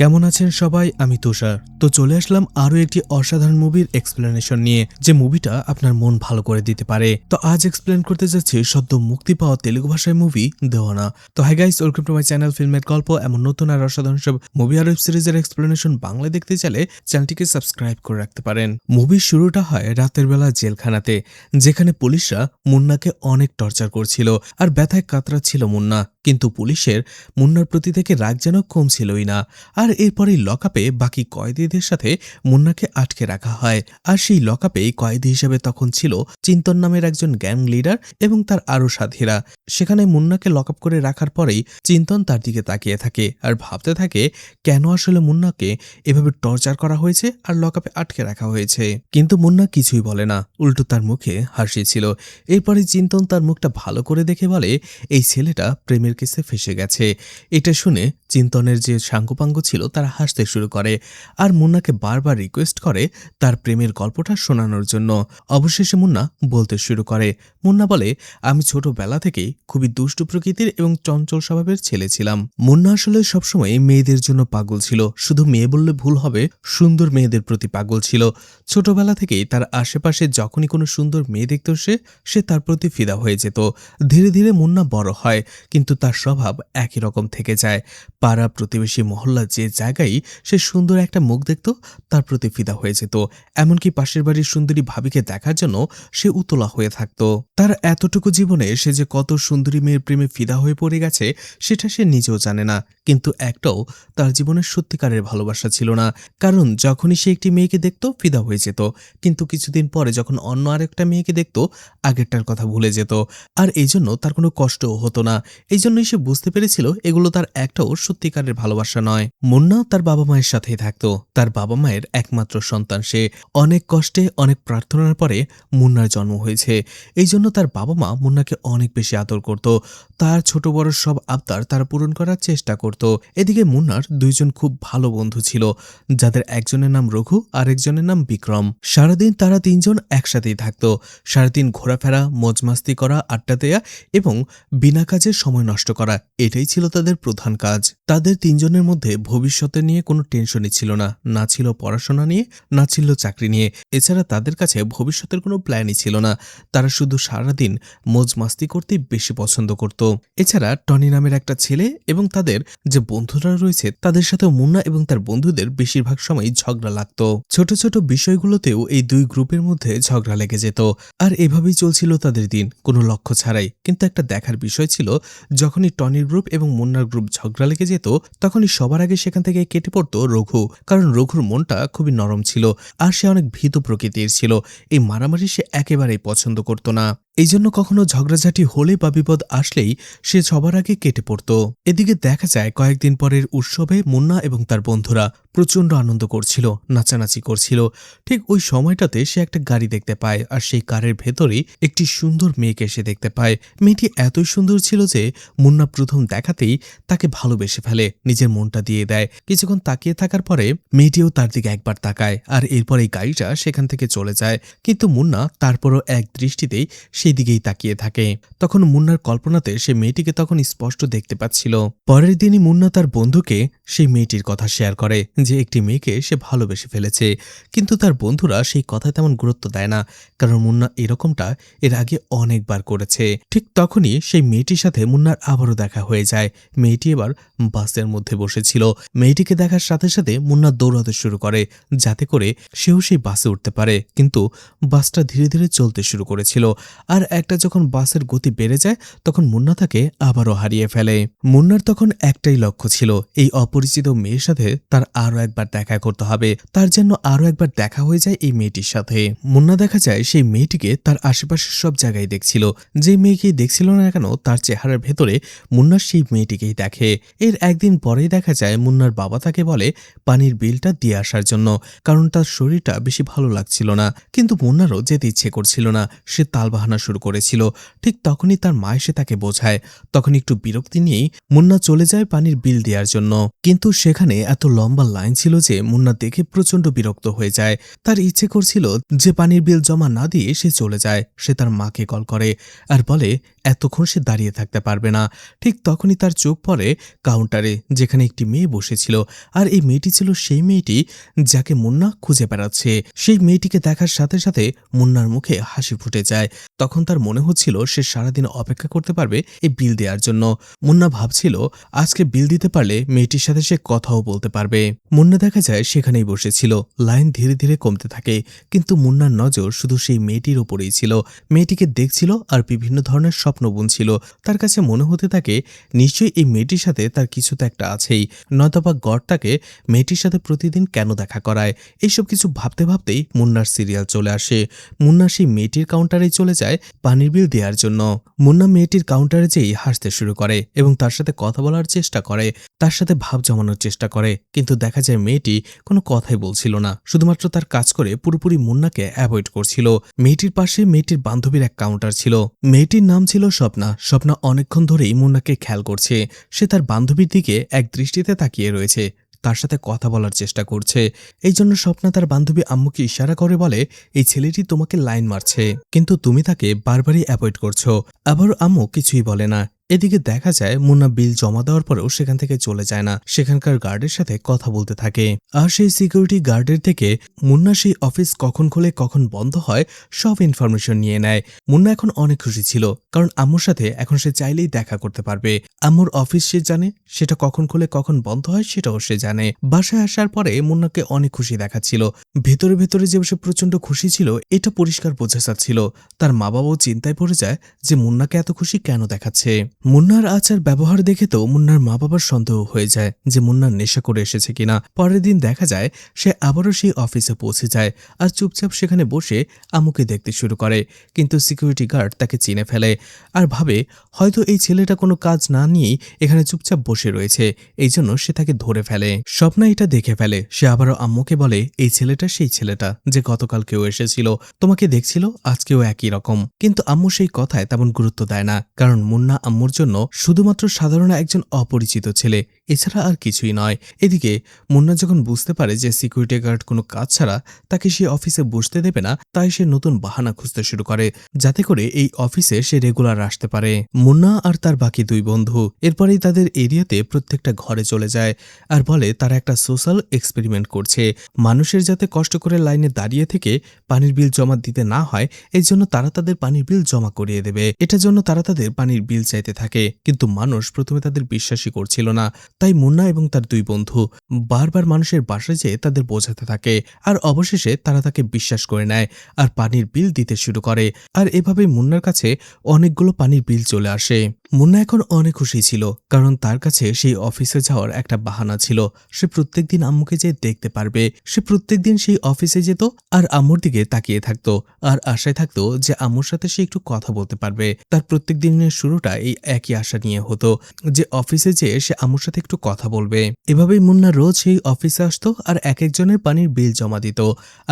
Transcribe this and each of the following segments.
কেমন আছেন সবাই? আমি তুষার। তো চলে আসলাম আরো একটি অসাধারণ মুভির এক্সপ্লেনেশন নিয়ে, যে মুভিটা আপনার মন ভালো করে দিতে পারে। তো আজ এক্সপ্লেন করতে যাচ্ছি সদ্য মুক্তি পাওয়া তেলুগু ভাষায় মুভি দেওয়ানা। তো hi guys, welcome to my channel ফিল্মের গল্প। এমন নতুন আর অসাধারণ সব মুভি আর ওয়েব সিরিজের এক্সপ্লেনেশন বাংলা দেখতে চাইলে চ্যানেলটিকে সাবস্ক্রাইব করে রাখতে পারেন। মুভির শুরুটা হয় রাতের বেলা জেলখানাতে, যেখানে পুলিশরা মুন্নাকে অনেক টর্চার করছিল আর ব্যথায় কাতরাচ্ছিল মুন্না। কিন্তু পুলিশের মুন্নার প্রতি থেকে রাগ যেন কমছিলই না। আর এরপরেই লকআপে বাকি কয়েদিদের সাথে মুন্নাকে আটকে রাখা হয়। আর সেই লকআপে কয়েদি হিসেবে তখন ছিল চিন্তন নামের একজন গ্যাং লিডার এবং তার আরো সাথীরা। সেখানে মুন্নাকে লকআপ করে রাখার পরেই চিন্তন তার দিকে তাকিয়ে থাকে আর ভাবতে থাকে কেন আসলে মুন্নাকে এভাবে টর্চার করা হয়েছে আর লকআপে আটকে রাখা হয়েছে। কিন্তু মুন্না কিছুই বলে না, উল্টো তার মুখে হাসি ছিল। এরপরে চিন্তন তার মুখটা ভালো করে দেখে বলে, এই ছেলেটা প্রেমের কেসে ফেসে গেছে। এটা শুনে চিন্তনের যে সাঙ্গপাঙ্গ ছিল তারা হাসতে শুরু করে আর মুন্নাকে বারবার রিকোয়েস্ট করে তার প্রেমের গল্পটা শোনানোর জন্য। অবশেষে মুন্না বলতে শুরু করে। মুন্না বলে, আমি ছোটবেলা থেকেই খুবই দুষ্টু প্রকৃতির এবং চঞ্চল স্বভাবের ছেলে ছিলাম। মুন্না আসলে সবসময় মেয়েদের জন্য পাগল ছিল। শুধু মেয়ে বললে ভুল হবে, সুন্দর মেয়েদের প্রতি পাগল ছিল। ছোটবেলা থেকেই তার আশেপাশে যখনই কোনো সুন্দর মেয়ে দেখত সে তার প্রতি ফিদা হয়ে যেত। ধীরে ধীরে মুন্না বড় হয়, কিন্তু তার স্বভাব একই রকম থেকে যায়। পাড়া প্রতিবেশী মহল্লা যে জায়গায় সে সুন্দর একটা মুখ দেখত তার প্রতি ফিদা হয়ে যেত। এমনকি পাশের বাড়ির সুন্দরী ভাবিকে দেখার জন্য সে উতলা হয়ে থাকত। তার এতটুকু জীবনে সে যে কত সুন্দরী মেয়ের প্রেমে ফিদা হয়ে পড়ে গেছে সেটা সে নিজেও জানে না। কিন্তু একটাও তার জীবনের সত্যিকারের ভালোবাসা ছিল না, কারণ যখনই সে একটি মেয়েকে দেখত ফিদা হয়ে যেত, কিন্তু কিছুদিন পরে যখন অন্য আরেকটা মেয়েকে দেখত আগেরটার কথা ভুলে যেত। আর এই জন্য তার কোনো কষ্টও হতো না। এই জন্যই সে বুঝতে পেরেছিল এগুলো তার একটাও সত্যিকারের ভালোবাসা নয়। মুন্না তার বাবা মায়ের সাথেই থাকতো। তার বাবা মায়ের একমাত্র সন্তান সে। অনেক কষ্টে অনেক প্রার্থনার পরে মুন্নার জন্ম হয়েছে। এই জন্য তার বাবা মা মুন্নাকে অনেক বেশি আদর করত। তার ছোট বড় সব আবদার তারা পূরণ করার চেষ্টা করত। এদিকে মুন্নার দুইজন খুব ভালো বন্ধু ছিল, যাদের একজনের নাম রঘু আর একজনের নাম বিক্রম। সারাদিন তারা তিনজন একসাথেই থাকতো। সারাদিন ঘোরাফেরা, মজমাস্তি করা, আড্ডা দেয়া এবং বিনা কাজে সময় নষ্ট করা, এটাই ছিল তাদের প্রধান কাজ। তাদের তিনজনের মধ্যে ভবিষ্যতে নিয়ে কোনো টেনশনই ছিল না, না ছিল পড়াশোনা নিয়ে, না ছিল চাকরি নিয়ে। এছাড়া তাদের কাছে ভবিষ্যতের কোনো প্ল্যানই ছিল না। তারা শুধু সারাদিন মজমাস্তি করতেই বেশি পছন্দ করত। এছাড়া টনি নামের একটা ছেলে এবং তাদের যে বন্ধুরা রয়েছে তাদের সাথেও মুন্না এবং তার বন্ধুদের বেশিরভাগ সময় ঝগড়া লাগতো। ছোট ছোট বিষয়গুলোতেও এই দুই গ্রুপের মধ্যে ঝগড়া লেগে যেত। আর এভাবেই চলছিল তাদের দিন, কোনো লক্ষ্য ছাড়াই। কিন্তু একটা দেখার বিষয় ছিল, যখনই টনির গ্রুপ এবং মুন্নার গ্রুপ ঝগড়া লেগে যেত তখনই সবার আগে সেখান থেকে কেটে পড়তো রঘু, কারণ রঘুর মনটা খুবই নরম ছিল আর সে অনেক ভীতু প্রকৃতির ছিল। এই মারামারি সে একেবারেই পছন্দ করত না। এই জন্য কখনো ঝগড়াঝাটি হলে বা বিপদ আসলেই সে সবার আগে কেটে পড়ত। এদিকে দেখা যায় কয়েকদিন পরের উৎসবে মুন্না এবং তার বন্ধুরা প্রচণ্ড আনন্দ করছিল, নাচানাচি করছিল। ঠিক ওই সময়টাতে সে একটা গাড়ি দেখতে পায় আর সেই কারের ভেতরেই একটি সুন্দর মেয়েকে সে দেখতে পায়। মেয়েটি এতই সুন্দর ছিল যে মুন্না প্রথম দেখাতেই তাকে ভালোবেসে ফেলে, নিজের মনটা দিয়ে দেয়। কিছুক্ষণ তাকিয়ে থাকার পরে মেয়েটিও তার দিকে একবার তাকায় আর এরপর এই গাড়িটা সেখান থেকে চলে যায়। কিন্তু মুন্না তারপরও এক দৃষ্টিতেই সেই দিকেই তাকিয়ে থাকে। তখন মুন্নার কল্পনাতে সে মেয়েটিকে তখন স্পষ্ট দেখতে পাচ্ছিল। পরের দিনই মুন্না তার বন্ধুকে সেই মেয়েটির কথা শেয়ার করে যে একটি মেয়েকে সে ভালোবেসে ফেলেছে। কিন্তু তার বন্ধুরা সেই কথা তেমন গুরুত্ব দেয় না, কারণ মুন্না এরকমটা এর আগে অনেকবার করেছে। ঠিক তখনই সেই মেয়েটির সাথে মুন্নার আবারও দেখা হয়ে যায়। মেয়েটি এবার বাসের মধ্যে বসেছিল। মেয়েটিকে দেখার সাথে সাথে মুন্না দৌড়াতে শুরু করে যাতে করে সেও সেই বাসে উঠতে পারে। কিন্তু বাসটা ধীরে ধীরে চলতে শুরু করেছিল আর একটা যখন বাসের গতি বেড়ে যায় তখন মুন্না তাকে আবারও হারিয়ে ফেলে। মুন্নার তখন একটাই লক্ষ্য ছিল, এই অপরিচিত মেয়ের সাথে তার আরো একবার দেখা করতে হবে। তার জন্য আরো একবার দেখা হয়ে যায় এই মেয়েটির সাথে। মুন্না দেখা যায় সেই মেয়েটিকে তার আশেপাশের সব জায়গায় দেখছিল। যে মেয়েকেই দেখছিল না কেন তার চেহারার ভেতরে মুন্নার সেই মেয়েটিকেই দেখে। এর একদিন পরেই দেখা যায় মুন্নার বাবা তাকে বলে পানির বিলটা দিয়ে আসার জন্য, কারণ তার শরীরটা বেশি ভালো লাগছিল না। কিন্তু মুন্নারও যেতে ইচ্ছে করছিল না, সে তালবাহানা শুরু করেছিল। ঠিক তখনই তার মা এসে তাকে বোঝায়। তখন একটু বিরক্তি নিয়েই মুন্না চলে যায় পানির বিল দেওয়ার জন্য। কিন্তু সেখানে এত লম্বা লাইন ছিল যে মুন্না দেখে প্রচন্ড বিরক্ত হয়ে যায়। তার ইচ্ছে করছিল যে পানির বিল জমা না দিয়ে সে চলে যায়। সে তার মাকে কল করে আর বলে, এতক্ষণ সে দাঁড়িয়ে থাকতে পারবে না। ঠিক তখনই তার চোখ পড়ে কাউন্টারে, যেখানে একটি মেয়ে বসেছিল। আর এই মেয়েটি ছিল সেই মেয়েটি যাকে মুন্না খুঁজে বেড়াচ্ছে। সেই মেয়েটিকে দেখার সাথে সাথে মুন্নার মুখে হাসি ফুটে যায়। তখন তার মনে হচ্ছিল সে সারাদিন অপেক্ষা করতে পারবে এই বিল দেওয়ার জন্য। মুন্না ভাবছিল আজকে বিল দিতে পারলে মেয়েটির সাথে সে কথাও বলতে পারবে। মুন্না দেখা যায় সেখানেই বসেছিল। লাইন ধীরে ধীরে কমতে থাকে, কিন্তু মুন্নার নজর শুধু সেই মেয়েটির ওপরেই ছিল। মেয়েটিকে দেখছিল আর বিভিন্ন ধরনের স্বপ্ন বুনছিল। তার কাছে মনে হতে থাকে নিশ্চয়ই এই মেয়েটির সাথে তার কিছু তো একটা আছেই, নয়তোবা গড তাকে মেয়েটির সাথে প্রতিদিন কেন দেখা করায়। এইসব কিছু ভাবতে ভাবতেই মুন্নার সিরিয়াল চলে আসে। মুন্না সেই মেয়েটির কাউন্টারে চলে যায় পানির বিল দেওয়ার জন্য। মুন্না মেয়েটির কাউন্টারে যেই হাসতে শুরু করে এবং তার সাথে কথা বলার চেষ্টা করে, তার সাথে ভাব জমানোর চেষ্টা করে, কিন্তু দেখা যায় মেয়েটি কোনো কথাই বলছিল না, শুধুমাত্র তার কাজ করে পুরোপুরি মুন্নাকে অ্যাভয়েড করছিল। মেয়েটির পাশে মেয়েটির বান্ধবীর এক কাউন্টার ছিল। মেয়েটির নাম ছিল স্বপ্না। স্বপ্না অনেকক্ষণ ধরেই মুন্নাকে খেয়াল করছে। সে তার বান্ধবীর দিকে এক দৃষ্টিতে তাকিয়ে রয়েছে, তার সাথে কথা বলার চেষ্টা করছে। এই জন্য স্বপ্না তার বান্ধবী আম্মুকে ইশারা করে বলে, এই ছেলেটি তোমাকে লাইন মারছে, কিন্তু তুমি তাকে বারবারই অ্যাভয়েড করছো। আবার আম্মু কিছুই বলে না। এদিকে দেখা যায় মুন্না বিল জমা দেওয়ার পরেও সেখান থেকে চলে যায় না, সেখানকার গার্ডের সাথে কথা বলতে থাকে। আর সেই সিকিউরিটি গার্ডের থেকে মুন্না সেই অফিস কখন খোলে কখন বন্ধ হয় সব ইনফরমেশন নিয়ে নেয়। মুন্না এখন অনেক খুশি ছিল, কারণ আম্মুর সাথে এখন সে চাইলেই দেখা করতে পারবে। আম্মুর অফিস সে জানে, সেটা কখন খোলে কখন বন্ধ হয় সেটাও সে জানে। বাসায় আসার পরে মুন্নাকে অনেক খুশি দেখাচ্ছিল। ভেতরে ভেতরে যে সে প্রচন্ড খুশি ছিল এটা পরিষ্কার বোঝা যাচ্ছিল। তার মা বাবাও চিন্তায় পড়ে যায় যে মুন্নাকে এত খুশি কেন দেখাচ্ছে। মুন্নার আচার ব্যবহার দেখে তো মুন্নার মা বাবার সন্দেহ হয়ে যায় যে মুন্নার নেশা করে এসেছে কিনা। পরের দিন দেখা যায় সে আবারও সেই অফিসে পৌঁছে যায় আর চুপচাপ সেখানে বসে আম্মুকে দেখতে শুরু করে। কিন্তু সিকিউরিটি গার্ড তাকে চিনে ফেলে আর ভাবে হয়তো এই ছেলেটা কোনো কাজ না নিয়েই এখানে চুপচাপ বসে রয়েছে, এই জন্য সে তাকে ধরে ফেলে। স্বপ্না এটা দেখে ফেলে। সে আবারও আম্মুকে বলে, এই ছেলেটা সেই ছেলেটা যে গতকালকেও এসেছিল, তোমাকে দেখছিল আজকেও একই রকম। কিন্তু আম্মু সেই কথায় তেমন গুরুত্ব দেয় না, কারণ মুন্না আম্মুর জন্য শুধুমাত্র সাধারণ একজন অপরিচিত ছেলে, এছাড়া আর কিছুই নয়। এদিকে মুন্না যখন বুঝতে পারে যে সিকিউরিটি গার্ড কোনো কাজ ছাড়া তাকে সে অফিসে বসতে দেবে না, তাই সে নতুন বাহানা খুঁজতে শুরু করে যাতে করে এই অফিসে সে রেগুলার আসতে পারে। মুন্না আর তার বাকি দুই বন্ধু এরপরেই তাদের এরিয়াতে প্রত্যেকটা ঘরে চলে যায় আর বলে তারা একটা সোশ্যাল এক্সপেরিমেন্ট করছে। মানুষের যাতে কষ্ট করে লাইনে দাঁড়িয়ে থেকে পানির বিল জমা দিতে না হয়, এই জন্য তারা তাদের পানির বিল জমা করিয়ে দেবে। এটার জন্য তারা তাদের পানির বিল চাইতে থাকে, কিন্তু মানুষ প্রথমে তাদের বিশ্বাসই করছিল না। তাই মুন্না এবং তার দুই বন্ধু বারবার মানুষের বাসায় যেয়ে তাদের বোঝাতে থাকে আর অবশেষে তারা তাকে বিশ্বাস করে নেয় আর পানির বিল দিতে শুরু করে। আর এভাবেই মুন্নার কাছে অনেকগুলো পানির বিল চলে আসে। মুন্না এখন অনেক খুশি ছিল, কারণ তার কাছে সেই অফিসে যাওয়ার একটা বাহানা ছিল। সে প্রত্যেকদিন আম্মুকে যে দেখতে পারবে। সে প্রত্যেকদিন সেই অফিসে যেত আর আম্মুর দিকে তাকিয়ে থাকতো আর আশায় থাকতো যে আম্মুর সাথে সে একটু কথা বলতে পারবে। তার প্রত্যেক দিনের শুরুটা এই একই আশা নিয়ে হতো যে অফিসে যেয়ে সে আম্মুর সাথে একটু কথা বলবে। এভাবেই মুন্না রোজ সেই অফিসে আসতো আর এক একজনের পানির বিল জমা দিত।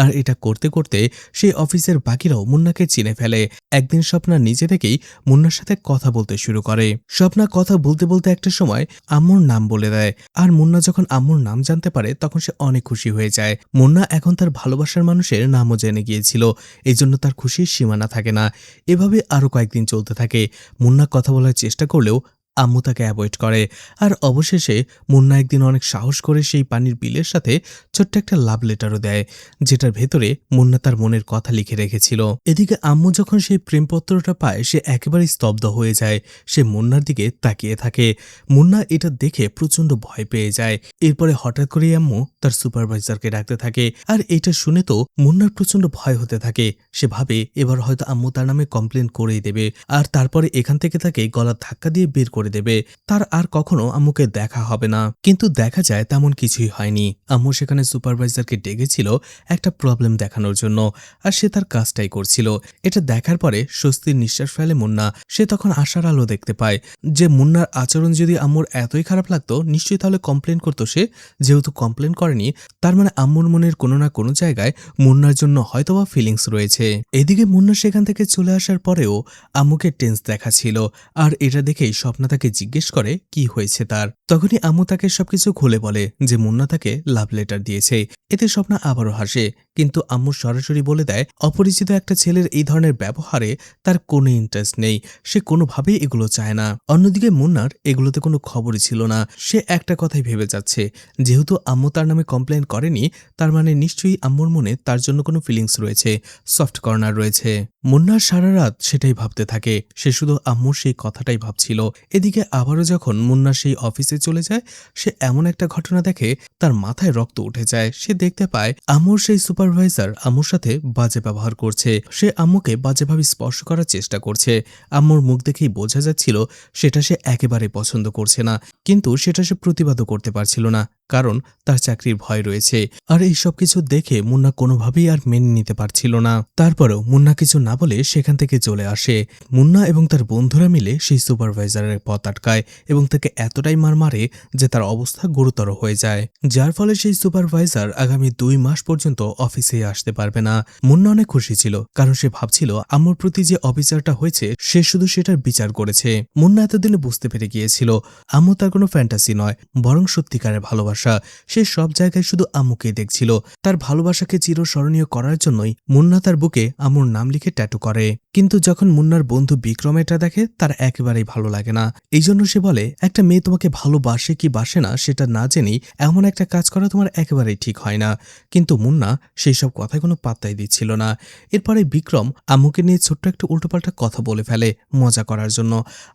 আর এটা করতে করতে সেই অফিসের বাকিরাও মুন্নাকে চিনে ফেলে। একদিন স্বপ্না নিজে থেকেই মুন্নার সাথে কথা বলতে শুরু করে। স্বপ্না কথা বলতে বলতে একটা সময় আম্মুর নাম বলে দেয় আর মুন্না যখন আম্মুর নাম জানতে পারে তখন সে অনেক খুশি হয়ে যায়। মুন্না এখন তার ভালোবাসার মানুষের নামও জেনে গিয়েছিল, এই জন্য তার খুশির সীমানা থাকে না। এভাবে আরো কয়েকদিন চলতে থাকে। মুন্না কথা বলার চেষ্টা করলেও আম্মু তাকে অ্যাভয়েড করে। আর অবশেষে মুন্না একদিন অনেক সাহস করে সেই পানির বিলের সাথে ছোট্ট একটা লাভ লেটারও দেয়, যেটার ভেতরে মুন্না তার মনের কথা লিখে রেখেছিল। এদিকে আম্মু যখন সেই প্রেমপত্রটা পায় সে একেবারে স্তব্ধ হয়ে যায়। সে মুন্নার দিকে তাকিয়ে থাকে। মুন্না এটা দেখে প্রচন্ড ভয় পেয়ে যায়। এরপরে হঠাৎ করেই আম্মু তার সুপারভাইজারকে ডাকতে থাকে আর এটা শুনে তো মুন্নার প্রচন্ড ভয় হতে থাকে। সে ভাবে এবার হয়তো আম্মু তার নামে কমপ্লেন করেই দেবে আর তারপরে এখান থেকে তাকে গলার ধাক্কা দিয়ে বের করে দেবে। তার আর কখনো আম্মুকে দেখা হবে না। কিন্তু দেখা যায় তেমন কিছুই হয়নি। আম্মু সেখানে সুপারভাইজারকে ডেকেছিল একটা প্রবলেম দেখানোর জন্য আর সে তার কাজটাই করছিল। এটা দেখার পরে স্বস্তির নিঃশ্বাস ফেলে মুন্না। সে তখন আশার আলো দেখতে পায় যে মুন্নার আচরণ যদি আম্মুর এতই খারাপ লাগতো নিশ্চয়ই তাহলে কমপ্লেন করতো সে। যেহেতু কমপ্লেন করেনি তার মানে আম্মুর মনের কোনো না কোনো জায়গায় মুন্নার জন্য হয়তোবা ফিলিংস রয়েছে। এদিকে মুন্না সেখান থেকে চলে আসার পরেও আম্মুকে টেন্স দেখাচ্ছিল আর এটা দেখেই স্বপ্না তাকে জিজ্ঞেস করে কি হয়েছে তার। তখনই আম্মু তাকে সবকিছু খুলে বলে যে মুন্না তাকে লাভ লেটার দিয়েছে। এতে স্বপ্না আবারও হাসে, কিন্তু আম্মু সরাসরি বলে দেয় অপরিচিত একটা ছেলের এই ধরনের ব্যবহারে তার কোনো ইন্টারেস্ট নেই, সে কোনোভাবেই এগুলো চায় না। অন্যদিকে মুন্নার এগুলোতে কোনো খবরই ছিল না। সে একটা কথাই ভেবে যাচ্ছে, যেহেতু আম্মু তার নামে কমপ্লেন করেনি, তার মানে নিশ্চয়ই আম্মুর মনে তার জন্য কোনো ফিলিংস রয়েছে, সফট কর্নার রয়েছে। মুন্নার সারা রাত সেটাই ভাবতে থাকে, সে শুধু আম্মুর সেই কথাটাই ভাবছিল। এদিকে আবারও যখন মুন্না সেই অফিসে চলে যায়, সে এমন একটা ঘটনা দেখে তার মাথায় রক্ত উঠে যায়। সে দেখতে পায় আম্মুর সেই সুপারভাইজার আম্মুর সাথে বাজে ব্যবহার করছে। সে আম্মুকে বাজেভাবে স্পর্শ করার চেষ্টা করছে। আম্মুর মুখ দেখেই বোঝা যাচ্ছিল সেটা সে একেবারে পছন্দ করছে না, কিন্তু সেটা সে প্রতিবাদও করতে পারছিল না, কারণ তার চাকরির ভয় রয়েছে। আর এই সব কিছু দেখে মুন্না কোনোভাবেই আর মেনে নিতে পারছিল না। তারপরেও মুন্না কিছু না বলে সেখান থেকে চলে আসে। মুন্না এবং তার বন্ধুরা মিলে সেই সুপারভাইজারের পথ আটকায় এবং তাকে এতটাই মার মারে যে তার অবস্থা গুরুতর হয়ে যায়, যার ফলে সেই সুপারভাইজার আগামী 2 মাস পর্যন্ত অফিসে আসতে পারবে না। মুন্না অনেক খুশি ছিল, কারণ সে ভাবছিল আম্মুর প্রতি যে অবিচারটা হয়েছে সে শুধু সেটার বিচার করেছে। মুন্না এতদিনে বুঝতে পেরে গিয়েছিল আম্মু তার কোনো ফ্যান্টাসি নয়, বরং সত্যিকারের ভালোবাসা। সে সব জায়গায় শুধু আম্মুকেই দেখছিল। তার ভালোবাসাকে চিরস্মরণীয় করার জন্যই মুন্না তার বুকে আম্মুর নাম লিখে ট্যাটু করে। কিন্তু যখন মুন্নার বন্ধু বিক্রম এটা দেখে, তার একেবারেই ভালো লাগে না। এই জন্য সে বলে, একটা মেয়ে তোমাকে ভালোবাসে কি বাসে না সেটা না জেনেই এমন একটা কাজ করা তোমার একেবারেই ঠিক হয় না। কিন্তু মুন্না সেই সব কথায় কোনো পাত্তাই দিচ্ছিল না। এরপরে বিক্রম আম্মুকে নিয়ে ছোট্ট একটা উল্টোপাল্টা কথা বলে ফেলে মজা করার জন্য,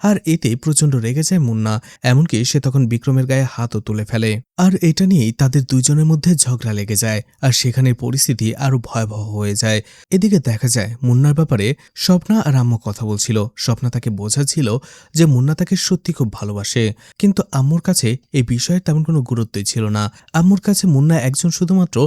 আর এতে প্রচণ্ড রেগে যায় মুন্না। এমনকি সে তখন বিক্রমের গায়ে হাতও তুলে ফেলে, আর এটা নিয়েই তাদের দুইজনের মধ্যে ঝগড়া লেগে যায়, আর সেখানের পরিস্থিতি আরো ভয়াবহ হয়ে যায়। এদিকে দেখা যায় মুন্নার ব্যাপারে স্বপ্না আর আম্মু কথা বলছিল। স্বপ্না তাকে বোঝাচ্ছিল যে মুন্না তাকে সত্যি খুব ভালোবাসে, কিন্তু আম্মুর কাছে এই বিষয়ে তেমন কোনো গুরুত্বই ছিল না। আম্মুর কাছে মুন্না একজন শুধুমাত্র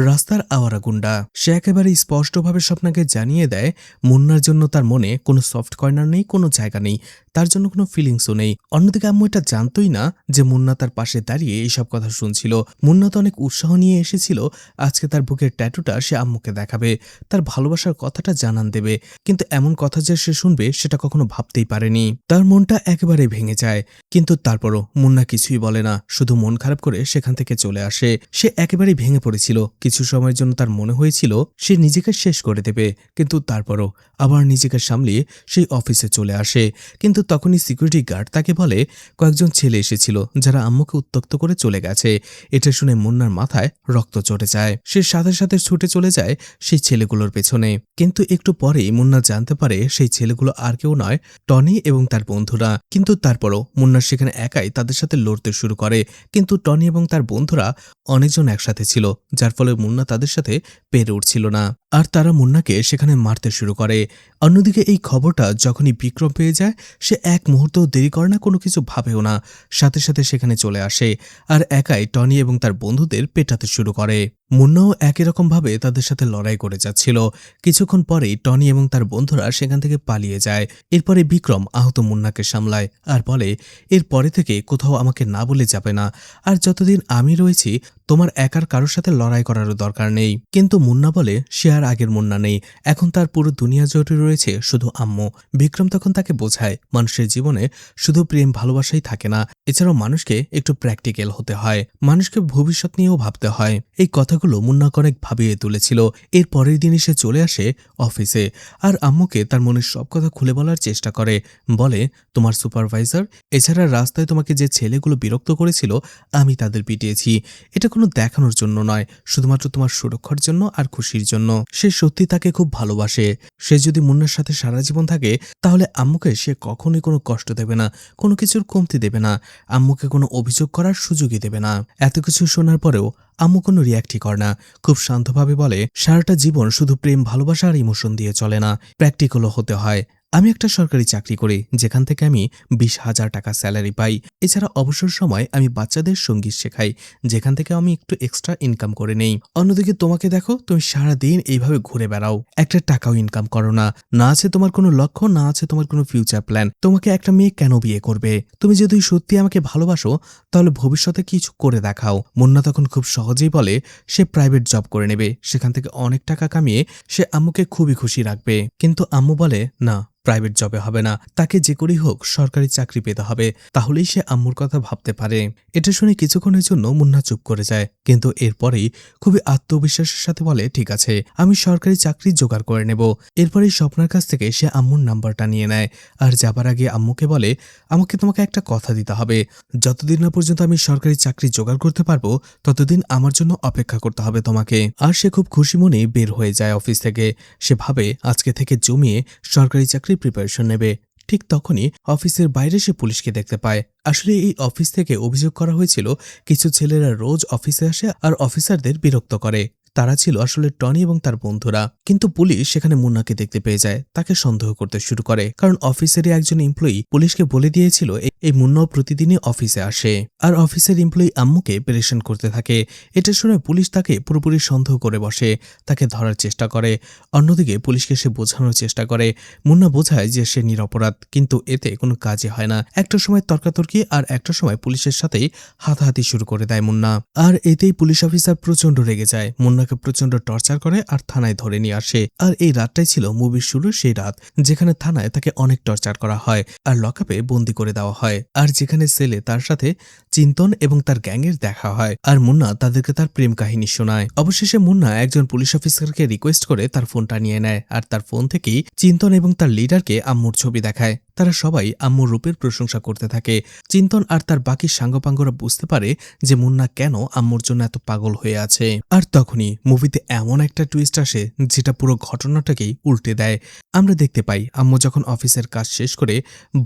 রাস্তার আওয়ারা গুন্ডা। সে একেবারে স্পষ্টভাবে স্বপ্নাকে জানিয়ে দেয় মুন্নার জন্য তার মনে কোনো সফট কর্নার নেই, কোনো জায়গা নেই, তার জন্য কোনো ফিলিংসও নেই। অন্যদিকে আম্মু এটা জানতই না যে মুন্না তার পাশে দাঁড়িয়ে এইসব কথা শুনছিল। মুন্না তো অনেক উৎসাহ নিয়ে এসেছিল, আজকে তার বুকের ট্যাটুটা সে আম্মুকে দেখাবে, তার ভালোবাসার কথাটা জানান দেবে, কিন্তু এমন কথা যে সে শুনবে সেটা কখনো ভাবতেই পারেনি। তার মনটা একেবারে ভেঙে যায়, কিন্তু তারপরও মুন্না কিছুই বলে না, শুধু মন খারাপ করে সেখান থেকে চলে আসে। সে একেবারেই ভেঙে পড়েছিল। কিছু সময়ের জন্য তার মনে হয়েছিল সে নিজেকে শেষ করে দেবে, কিন্তু তারপরও আবার নিজেকে সামলিয়ে সেই অফিসে চলে আসে। কিন্তু তখনই সিকিউরিটি গার্ড তাকে বলে কয়েকজন ছেলে এসেছিল যারা আম্মুকে উত্ত্যক্ত করে চলে গেছে। এটা শুনে মুন্নার মাথায় রক্ত চটে যায়। সে সাথে সাথে ছুটে চলে যায় সেই ছেলেগুলোর পেছনে, কিন্তু একটু পরেই মুন্না জানতে পারে সেই ছেলেগুলো আর কেউ নয়, টনি এবং তার বন্ধুরা। কিন্তু তারপরও মুন্না সেখানে একাই তাদের সাথে লড়তে শুরু করে, কিন্তু টনি এবং তার বন্ধুরা অনেকজন একসাথে ছিল, যার ফলে মুন্না তাদের সাথে পেরে উঠছিল না, আর তারা মুন্নাকে সেখানে মারতে শুরু করে। অন্যদিকে এই খবরটা যখনই বিক্রম পেয়ে যায়, সে এক মুহূর্তও দেরি করে না, কোনো কিছু ভাবেও না, সাথে সাথে সেখানে চলে আসে আর একাই টনি এবং তার বন্ধুদের পেটাতে শুরু করে। মুন্নাও একই রকমভাবে তাদের সাথে লড়াই করে যাচ্ছিল। কিছুক্ষণ পরেই টনি এবং তার বন্ধুরা সেখান থেকে পালিয়ে যায়। এরপরে বিক্রম আহত মুন্নাকে সামলায় আর বলে, এর পরে থেকে কোথাও আমাকে না বলে যাবে না, আর যতদিন আমি রয়েছি তোমার একার কারোর সাথে লড়াই করারও দরকার নেই। কিন্তু মুন্না বলে সে আর আগের মুন্না নেই, এখন তার পুরো দুনিয়া জুড়ে রয়েছে শুধু আম্মু। বিক্রম তখন তাকে বোঝায় মানুষের জীবনে শুধু প্রেম ভালোবাসাই থাকে না, এছাড়াও মানুষকে একটু প্র্যাকটিক্যাল হতে হয়, মানুষকে ভবিষ্যৎ নিয়েও ভাবতে হয়। এই কথাগুলো মুন্নাকে অনেক ভাবিয়ে তুলেছিল। এর পরের দিনই সে চলে আসে অফিসে আর আম্মুকে তার মনের সব কথা খুলে বলার চেষ্টা করে। বলে, তোমার সুপারভাইজার এছাড়া রাস্তায় তোমাকে যে ছেলেগুলো বিরক্ত করেছিল আমি তাদের পিটিয়েছি। এটা কোনো দেখানোর জন্য নয়, শুধুমাত্র তোমার সুরক্ষার জন্য আর খুশির জন্য। সে সত্যি তাকে খুব ভালোবাসে। সে যদি মুন্নার সাথে সারা জীবন থাকে তাহলে আম্মুকে সে কখনোই কোনো কষ্ট দেবে না, কোনো কিছুর কমতি দেবে না, আম্মুকে কোনো অভিযোগ করার সুযোগই দেবে না। এত কিছু শোনার পরেও আম্মু কোনো রিয়াক্টই করে না, খুব শান্তভাবে বলে, সারাটা জীবন শুধু প্রেম ভালোবাসা আর ইমোশন দিয়ে চলে না, প্র্যাকটিক্যালও হতে হয়। আমি একটা সরকারি চাকরি করি যেখান থেকে আমি 20,000 টাকা স্যালারি পাই। এছাড়া অবসর সময় আমি বাচ্চাদের সঙ্গীত শেখাই, যেখান থেকে আমি একটু এক্সট্রা ইনকাম করে নেই। অন্যদিকে তোমাকে দেখো, তুমি সারাদিন এইভাবে ঘুরে বেড়াও, একটা টাকাও ইনকাম করো না, না আছে তোমার কোনো লক্ষ্য, না আছে তোমার কোনো ফিউচার প্ল্যান। তোমাকে একটা মেয়ে কেন বিয়ে করবে? তুমি যদি সত্যি আমাকে ভালোবাসো তাহলে ভবিষ্যতে কিছু করে দেখাও। মুন্না তখন খুব সহজেই বলে সে প্রাইভেট জব করে নেবে, সেখান থেকে অনেক টাকা কামিয়ে সে আম্মুকে খুবই খুশি রাখবে। কিন্তু আম্মু বলে, না, প্রাইভেট জবে হবে না, তাকে যে করেই হোক সরকারি চাকরি পেতে হবে, তাহলেই সে আম্মুর কথা ভাবতে পারে। এটা শুনে কিছুক্ষণের জন্য মুন্না চুপ করে যায়, কিন্তু এরপরেই খুবই আত্মবিশ্বাসের সাথে বলে, ঠিক আছে, আমি সরকারি চাকরি জোগাড় করে নেব। এরপরেই স্বপ্নার কাছ থেকে সে আম্মুর নাম্বারটা নিয়ে নেয়, আর যাবার আগে আম্মুকে বলে, আমাকে তোমাকে একটা কথা দিতে হবে, যতদিন না পর্যন্ত আমি সরকারি চাকরি জোগাড় করতে পারবো ততদিন আমার জন্য অপেক্ষা করতে হবে তোমাকে। আর সে খুব খুশি মনে বের হয়ে যায় অফিস থেকে। সে ভাবে আজকে থেকে জমিয়ে সরকারি চাকরির প্রিপারেশন নেবে। ঠিক তখনই অফিসের বাইরে সে পুলিশকে দেখতে পায়। আসলে এই অফিস থেকে অভিযোগ করা হয়েছিল কিছু ছেলেরা রোজ অফিসে আসে আর অফিসারদের বিরক্ত করে। তারা ছিল আসলে টনি এবং তার বন্ধুরা। কিন্তু পুলিশ সেখানে মুন্নাকে দেখতে পেয়ে যায়, তাকে সন্দেহ করতে শুরু করে, কারণ অফিসেরই একজন এমপ্লয়ি পুলিশকে বলে দিয়েছিল এই মুন্নাও প্রতিদিনই অফিসে আসে। আর অফিসের এমপ্লয়ি আম্মুকে পেরেশান করতে থাকে। এটা শুনে পুলিশ তাকে পুরোপুরি সন্দেহ করে বসে, তাকে ধরার চেষ্টা করে। অন্যদিকে পুলিশকে সে বোঝানোর চেষ্টা করে। মুন্না বোঝায় যে সে নিরপরাধ, কিন্তু এতে কোনো কাজই হয় না। একটা সময় তর্কাতর্কি আর একটা সময় পুলিশের সাথেই হাতাহাতি শুরু করে দেয় মুন্না। আর এতেই পুলিশ অফিসার প্রচন্ড রেগে যায়, মুন্নাকে প্রচন্ড টর্চার করে আর থানায় ধরে নিয়ে আসে। আর এই রাতটাই ছিল মুভির শুরু সেই রাত, যেখানে থানায় তাকে অনেক টর্চার করা হয় আর লকআপে বন্দি করে দেওয়া হয়। আর যেখানে সেলে তার সাথে চিন্তন এবং তার গ্যাংয়ের দেখা হয়, আর মুন্না তাদেরকে তার প্রেম কাহিনী শোনায়। অবশেষে মুন্না একজন পুলিশ অফিসারকে রিকোয়েস্ট করে তার ফোনটা নিয়ে নেয়, আর তার ফোন থেকেই চিন্তন এবং তার লিডারকে আম্মুর ছবি দেখায়। তারা সবাই আম্মুর রূপের প্রশংসা করতে থাকে। চিন্তন আর তার বাকি সাঙ্গপাঙ্গরা বুঝতে পারে যে মুন্না কেন আম্মুর জন্য এত পাগল হয়ে আছে। আর তখনই মুভিতে এমন একটা টুইস্ট আসে যেটা পুরো ঘটনাটাকেই উল্টে দেয়। আমরা দেখতে পাই আম্মু যখন অফিসের কাজ শেষ করে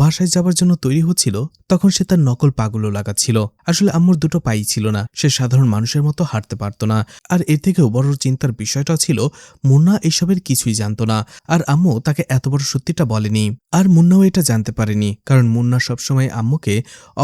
বাসায় যাবার জন্য তৈরি হচ্ছিল, তখন সে তার নকল পাগুলো লাগাচ্ছিল। আসলে আম্মুর দুটো পাই ছিল না, সে সাধারণ মানুষের মতো হাঁটতে পারত না। আর এর থেকেও বড় চিন্তার বিষয়টা ছিল মুন্না এসবের কিছুই জানত না, আর আম্মু তাকে এত বড় সত্যিটা বলেনি। আর মুন্নাও এটা জানতে পারেনি, কারণ মুন্না সবসময় আম্মুকে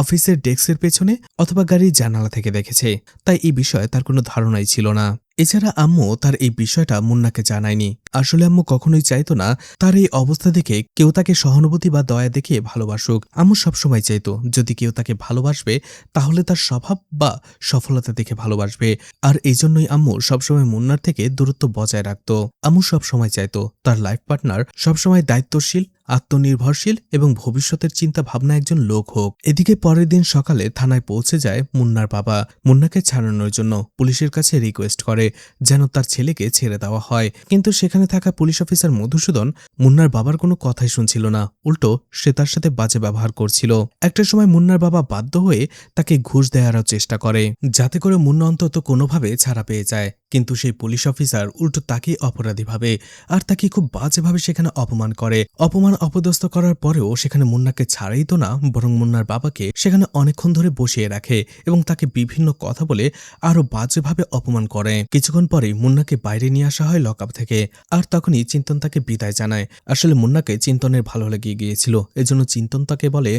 অফিসের ডেস্কের পেছনে অথবা গাড়ির জানালা থেকে দেখেছে, তাই এই বিষয়ে তার কোনো ধারণাই ছিল না। এছাড়া আম্মু তার এই বিষয়টা মুন্নাকে জানায়নি। আসলে আম্মু কখনোই চাইতো না তার এই অবস্থা দেখে কেউ তাকে সহানুভূতি বা দয়া দেখিয়ে ভালোবাসুক। আম্মু সবসময় চাইতো যদি কেউ তাকে ভালোবাসবে তাহলে তার স্বভাব বা সফলতা দেখে ভালোবাসবে। আর এই জন্যই আম্মু সবসময় মুন্নার থেকে দূরত্ব বজায় রাখত। আম্মু সবসময় চাইতো তার লাইফ পার্টনার সবসময় দায়িত্বশীল, আত্মনির্ভরশীল এবং ভবিষ্যতের চিন্তা ভাবনা একজন লোক হোক। এদিকে পরের দিন সকালে থানায় পৌঁছে যায় মুন্নার বাবা। মুন্নাকে ছাড়ানোর জন্য পুলিশের কাছে রিকোয়েস্ট করে যেন তার ছেলেকে ছেড়ে দেওয়া হয়, কিন্তু সেখানে থাকা পুলিশ অফিসার মধুসূদন মুন্নার বাবার কোনো কথাই শুনছিল না, উল্টো সে তার সাথে বাজে ব্যবহার করছিল। একটা সময় মুন্নার বাবা বাধ্য হয়ে তাকে ঘুষ দেওয়ারও চেষ্টা করে, যাতে করে মুন্না অন্তত কোনোভাবে ছাড়া পেয়ে যায়। কিন্তু সেই পুলিশ অফিসার উল্টো তাকেই অপরাধী ভাবে আর তাকে খুব বাজেভাবে সেখানে অপমান করে। অপদস্থ করার পরেও সেখানে মুন্নাকে ছাড়াই তো না, বরং মুন্নার বাবাকে সেখানে অনেকক্ষণ ধরে বসিয়ে রাখে এবং তাকে বিভিন্ন কথা বলে আরো বাজেভাবে অপমান করে। কিছুক্ষণ পরেই মুন্নাকে বাইরে নিয়ে আসা হয় লকআপ থেকে, আর তখনই চিন্তন তাকে বিদায় জানায়। আসলে মুন্নাকে চিন্তনের ভালো লেগে গিয়েছিল, এজন্য চিন্তন তাকে বলে,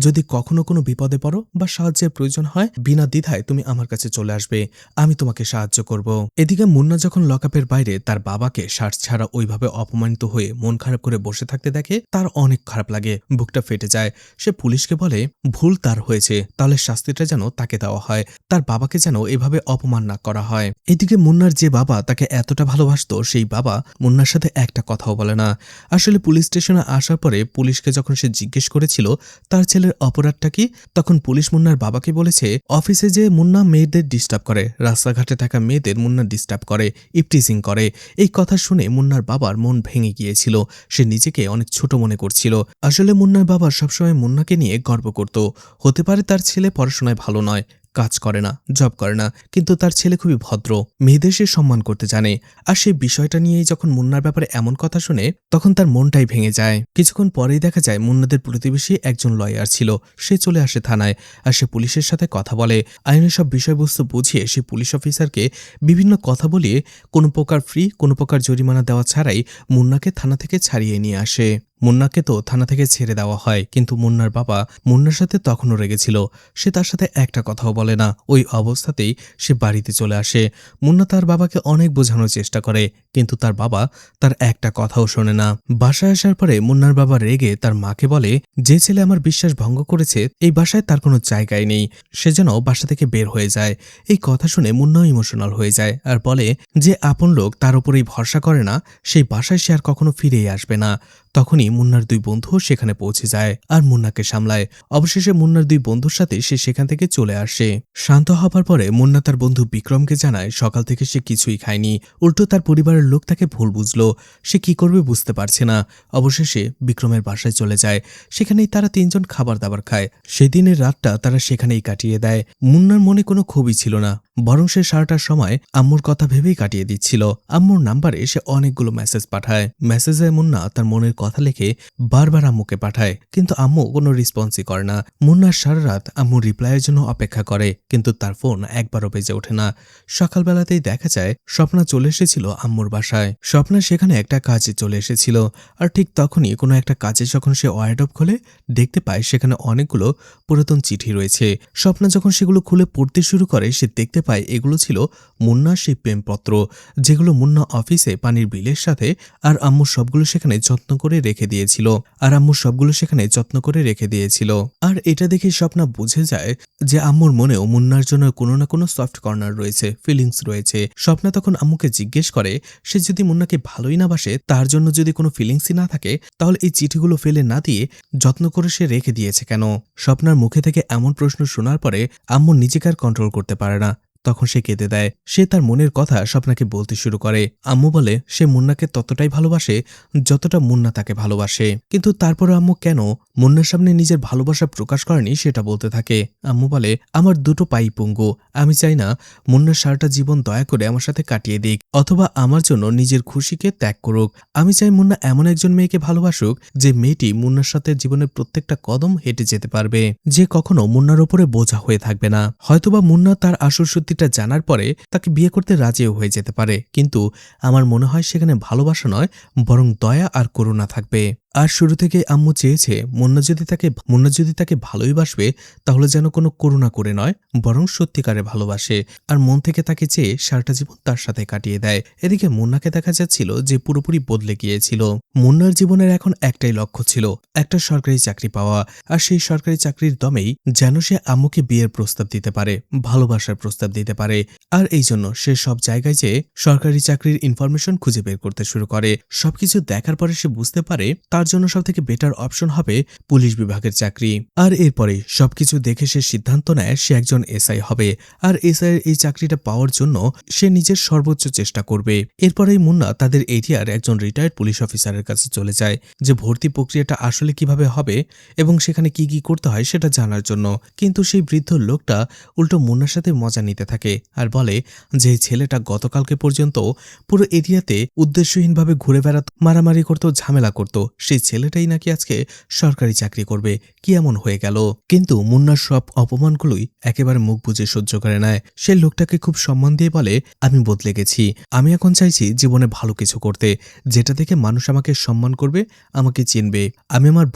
যদি কখনো কোনো বিপদে পড়ো বা সাহায্যের প্রয়োজন হয় বিনা দ্বিধায় তুমি আমার কাছে চলে আসবে, আমি তোমাকে সাহায্য করব। এদিকে মুন্না যখন লকআপের বাইরে তার বাবাকে শার্ট ছাড়া ওইভাবে অপমানিত হয়ে মন খারাপ করে বসে থাকতে দেখে তার অনেক খারাপ লাগে, বুকটা ফেটে যায়। সে পুলিশকে বলে ভুল তার হয়েছে, তাহলে শাস্তিটা যেন তাকে দেওয়া হয়, তার বাবাকে যেন এভাবে অপমান না করা হয়। এদিকে মুন্নার যে বাবা তাকে এতটা ভালোবাসতো, সেই বাবা মুন্নার সাথে একটা কথাও বলে না। আসলে পুলিশ স্টেশনে আসার পরে পুলিশকে যখন সে জিজ্ঞেস করেছিল তার ছেলের অপরাধটা কি, তখন পুলিশ মুন্নার বাবাকে বলেছে অফিসে যে মুন্না মেয়েদের ডিস্টার্ব করে, রাস্তাঘাটে থাকা মেয়েদের মুন্না ডিস্টার্ব করে, ইপটিজিং করে। এই কথা শুনে মুন্নার বাবার মন ভেঙে গিয়েছিল, সে নিজেকে অনেক ছোট মনে করছিল। আসলে মুন্নার বাবা সবসময় মুন্নাকে নিয়ে গর্ব করত। হতে পারে তার ছেলে পড়াশোনায় ভালো নয়, কাজ করে না, জব করে না, কিন্তু তার ছেলে খুবই ভদ্র, মেয়েদের সে সম্মান করতে জানে। আর সেই বিষয়টা নিয়েই যখন মুন্নার ব্যাপারে এমন কথা শুনে তখন তার মনটাই ভেঙে যায়। কিছুক্ষণ পরেই দেখা যায় মুন্নাদের প্রতিবেশী একজন লয়ার ছিল, সে চলে আসে থানায় আর সে পুলিশের সাথে কথা বলে। আইনের সব বিষয়বস্তু বুঝিয়ে সে পুলিশ অফিসারকে বিভিন্ন কথা বলিয়ে কোনো প্রকার ফ্রি, কোনো প্রকার জরিমানা দেওয়া ছাড়াই মুন্নাকে থানা থেকে ছাড়িয়ে নিয়ে আসে। মুন্নাকে তো থানা থেকে ছেড়ে দেওয়া হয়, কিন্তু মুন্নার বাবা মুন্নার সাথে তখনও রেগেছিল। সে তার সাথে একটা কথাও বলে না। ওই অবস্থাতেই সে বাড়িতে চলে আসে। মুন্না তার বাবাকে অনেক বোঝানোর চেষ্টা করে, কিন্তু তার বাবা তার একটা কথাও শোনে না। বাসায় আসার পরে মুন্নার বাবা রেগে তার মাকে বলে, যে ছেলে আমার বিশ্বাস ভঙ্গ করেছে এই বাসায় তার কোনো জায়গায় নেই, সে যেন বাসা থেকে বের হয়ে যায়। এই কথা শুনে মুন্নাও ইমোশনাল হয়ে যায় আর বলে যে আপন লোক তার উপরেই ভরসা করে না, সেই বাসায় সে আর কখনো ফিরেই আসবে না। তখনই মুন্নার দুই বন্ধুও সেখানে পৌঁছে যায় আর মুন্নাকে সামলায়। অবশেষে মুন্নার দুই বন্ধুর সাথে সে সেখান থেকে চলে আসে। শান্ত হবার পরে মুন্না তার বন্ধু বিক্রমকে জানায় সকাল থেকে সে কিছুই খায়নি, উল্টো তার পরিবারের লোক তাকে ভুল বুঝলো। সে কি করবে বুঝতে পারছে না। অবশেষে বিক্রমের বাসায় চলে যায়। সেখানেই তারা তিনজন খাবার দাবার খায়। সেদিনের রাতটা তারা সেখানেই কাটিয়ে দেয়। মুন্নার মনে কোনো ক্ষোভই ছিল না, বরং সে সারাটার সময় আম্মুর কথা ভেবেই কাটিয়ে দিচ্ছিল। আম্মুর নাম্বারে সে অনেকগুলো মেসেজ পাঠায়। মেসেজে মুন্না তার মনের কথা লিখে বারবার আম্মুকে পাঠায়, কিন্তু আম্মু কোনো রেসপন্সই করে না। মুন্না সারা রাত আম্মুর রিপ্লাইয়ের জন্য অপেক্ষা করে, কিন্তু তার ফোন একবারও বেজে ওঠে না। সকালবেলাতেই দেখা যায় স্বপ্না চলে এসেছিল আম্মুর বাসায়। স্বপ্না সেখানে একটা কাজে চলে এসেছিল, আর ঠিক তখনই কোনো একটা কাজে যখন সে ওয়ারড্রপ খোলে দেখতে পায় সেখানে অনেকগুলো পুরাতন চিঠি রয়েছে। স্বপ্না যখন সেগুলো খুলে পড়তে শুরু করে সে দেখতে পায় এগুলো ছিল মুন্নার সেই প্রেমপত্র, যেগুলো মুন্না অফিসে পানির বিলের সাথে আর আম্মু সবগুলো সেখানে যত্ন করে রেখে দিয়েছিল। আর এটা দেখে স্বপ্না বুঝে যায় যে আম্মুর মনেও মুন্নার জন্য কোনো না কোনো সফট কর্নার রয়েছে, ফিলিংস রয়েছে। স্বপ্না তখন আম্মুকে জিজ্ঞেস করে সে যদি মুন্নাকে ভালোই না বাসে, তার জন্য যদি কোনো ফিলিংসই না থাকে, তাহলে এই চিঠিগুলো ফেলে না দিয়ে যত্ন করে সে রেখে দিয়েছে কেন? স্বপ্নার মুখে থেকে এমন প্রশ্ন শোনার পরে আম্মু নিজেকে আর কন্ট্রোল করতে পারে না। তখন সে কেঁদে দেয়। সে তার মনের কথা স্বপ্নাকে বলতে শুরু করে। আম্মু বলে সে মুন্নাকে ততটাই ভালোবাসে যতটা মুন্না তাকে ভালোবাসে, কিন্তু তারপরে আম্মু কেন মুন্নার সামনে নিজের ভালোবাসা প্রকাশ করেনি সেটা বলতে থাকে। আম্মু বলে আমার দুটো পাই পঙ্গু, আমি চাই না মুন্নার সারাটা জীবন দয়া করে আমার সাথে কাটিয়ে দিক, অথবা আমার জন্য নিজের খুশিকে ত্যাগ করুক। আমি চাই মুন্না এমন একজন মেয়েকে ভালোবাসুক যে মেয়েটি মুন্নার সাথে জীবনের প্রত্যেকটা কদম হেঁটে যেতে পারবে, যে কখনো মুন্নার ওপরে বোঝা হয়ে থাকবে না। হয়তোবা মুন্না তার আসল সত্যিটা জানার পরে তাকে বিয়ে করতে রাজিও হয়ে যেতে পারে, কিন্তু আমার মনে হয় সেখানে ভালোবাসা নয় বরং দয়া আর করুণা থাকবে। আর শুরু থেকে আম্মু চেয়েছে মুন্না যদি তাকে ভালোই বাসবে তাহলে যেন কোনো করুণা করে নয় বরং সত্যিকারে ভালোবাসে, আর মন থেকে তাকে চেয়ে সারাটা জীবন তার সাথে কাটিয়ে দেয়। এদিকে মুন্নাকে দেখা যাচ্ছিল যে পুরোপুরি বদলে গিয়েছিল। মুন্নার জীবনের এখন একটাই লক্ষ্য ছিল, একটা সরকারি চাকরি পাওয়া, আর সেই সরকারি চাকরির দমেই যেন সে আম্মুকে বিয়ের প্রস্তাব দিতে পারে, ভালোবাসার প্রস্তাব দিতে পারে। আর এই জন্য সে সব জায়গায় যেয়ে সরকারি চাকরির ইনফরমেশন খুঁজে বের করতে শুরু করে। সবকিছু দেখার পরে সে বুঝতে পারে তার জন্য সবথেকে বেটার অপশন হবে পুলিশ বিভাগের চাকরি। আর এরপরে সবকিছু দেখে সে সিদ্ধান্ত নেয় সে একজন এসআই হবে, আর এসআই এর এই চাকরিটা পাওয়ার জন্য সে নিজের সর্বোচ্চ চেষ্টা করবে। এরপরেই মুন্না তাদের এরিয়ার একজন রিটায়ার্ড পুলিশ অফিসারের কাছে চলে যায় যে ভর্তি প্রক্রিয়াটা আসলে কিভাবে হবে এবং সেখানে কি কি করতে হয় সেটা জানার জন্য। কিন্তু সেই বৃদ্ধ লোকটা উল্টো মুন্নার সাথে মজা নিতে থাকে আর বলে যে ছেলেটা গতকালকে পর্যন্ত পুরো এরিয়াতে উদ্দেশ্যহীনভাবে ঘুরে বেড়াত, মারামারি করত, ঝামেলা করত, সেই ছেলেটাই নাকি আজকে সরকারি চাকরি করবে। কি এমন হয়ে গেল? কিন্তু মুন্নার সব অপমানগুলোই একেবারে মুখ বুজে সহ্য করে নেয়। সে লোকটাকে খুব সম্মান দিয়ে বলে আমি বদলে গেছি, আমি এখন চাইছি জীবনে ভালো কিছু করতে, যেটা দেখে মানুষ আমাকে সম্মান করবে, আমাকে চিনবে। আমি আমার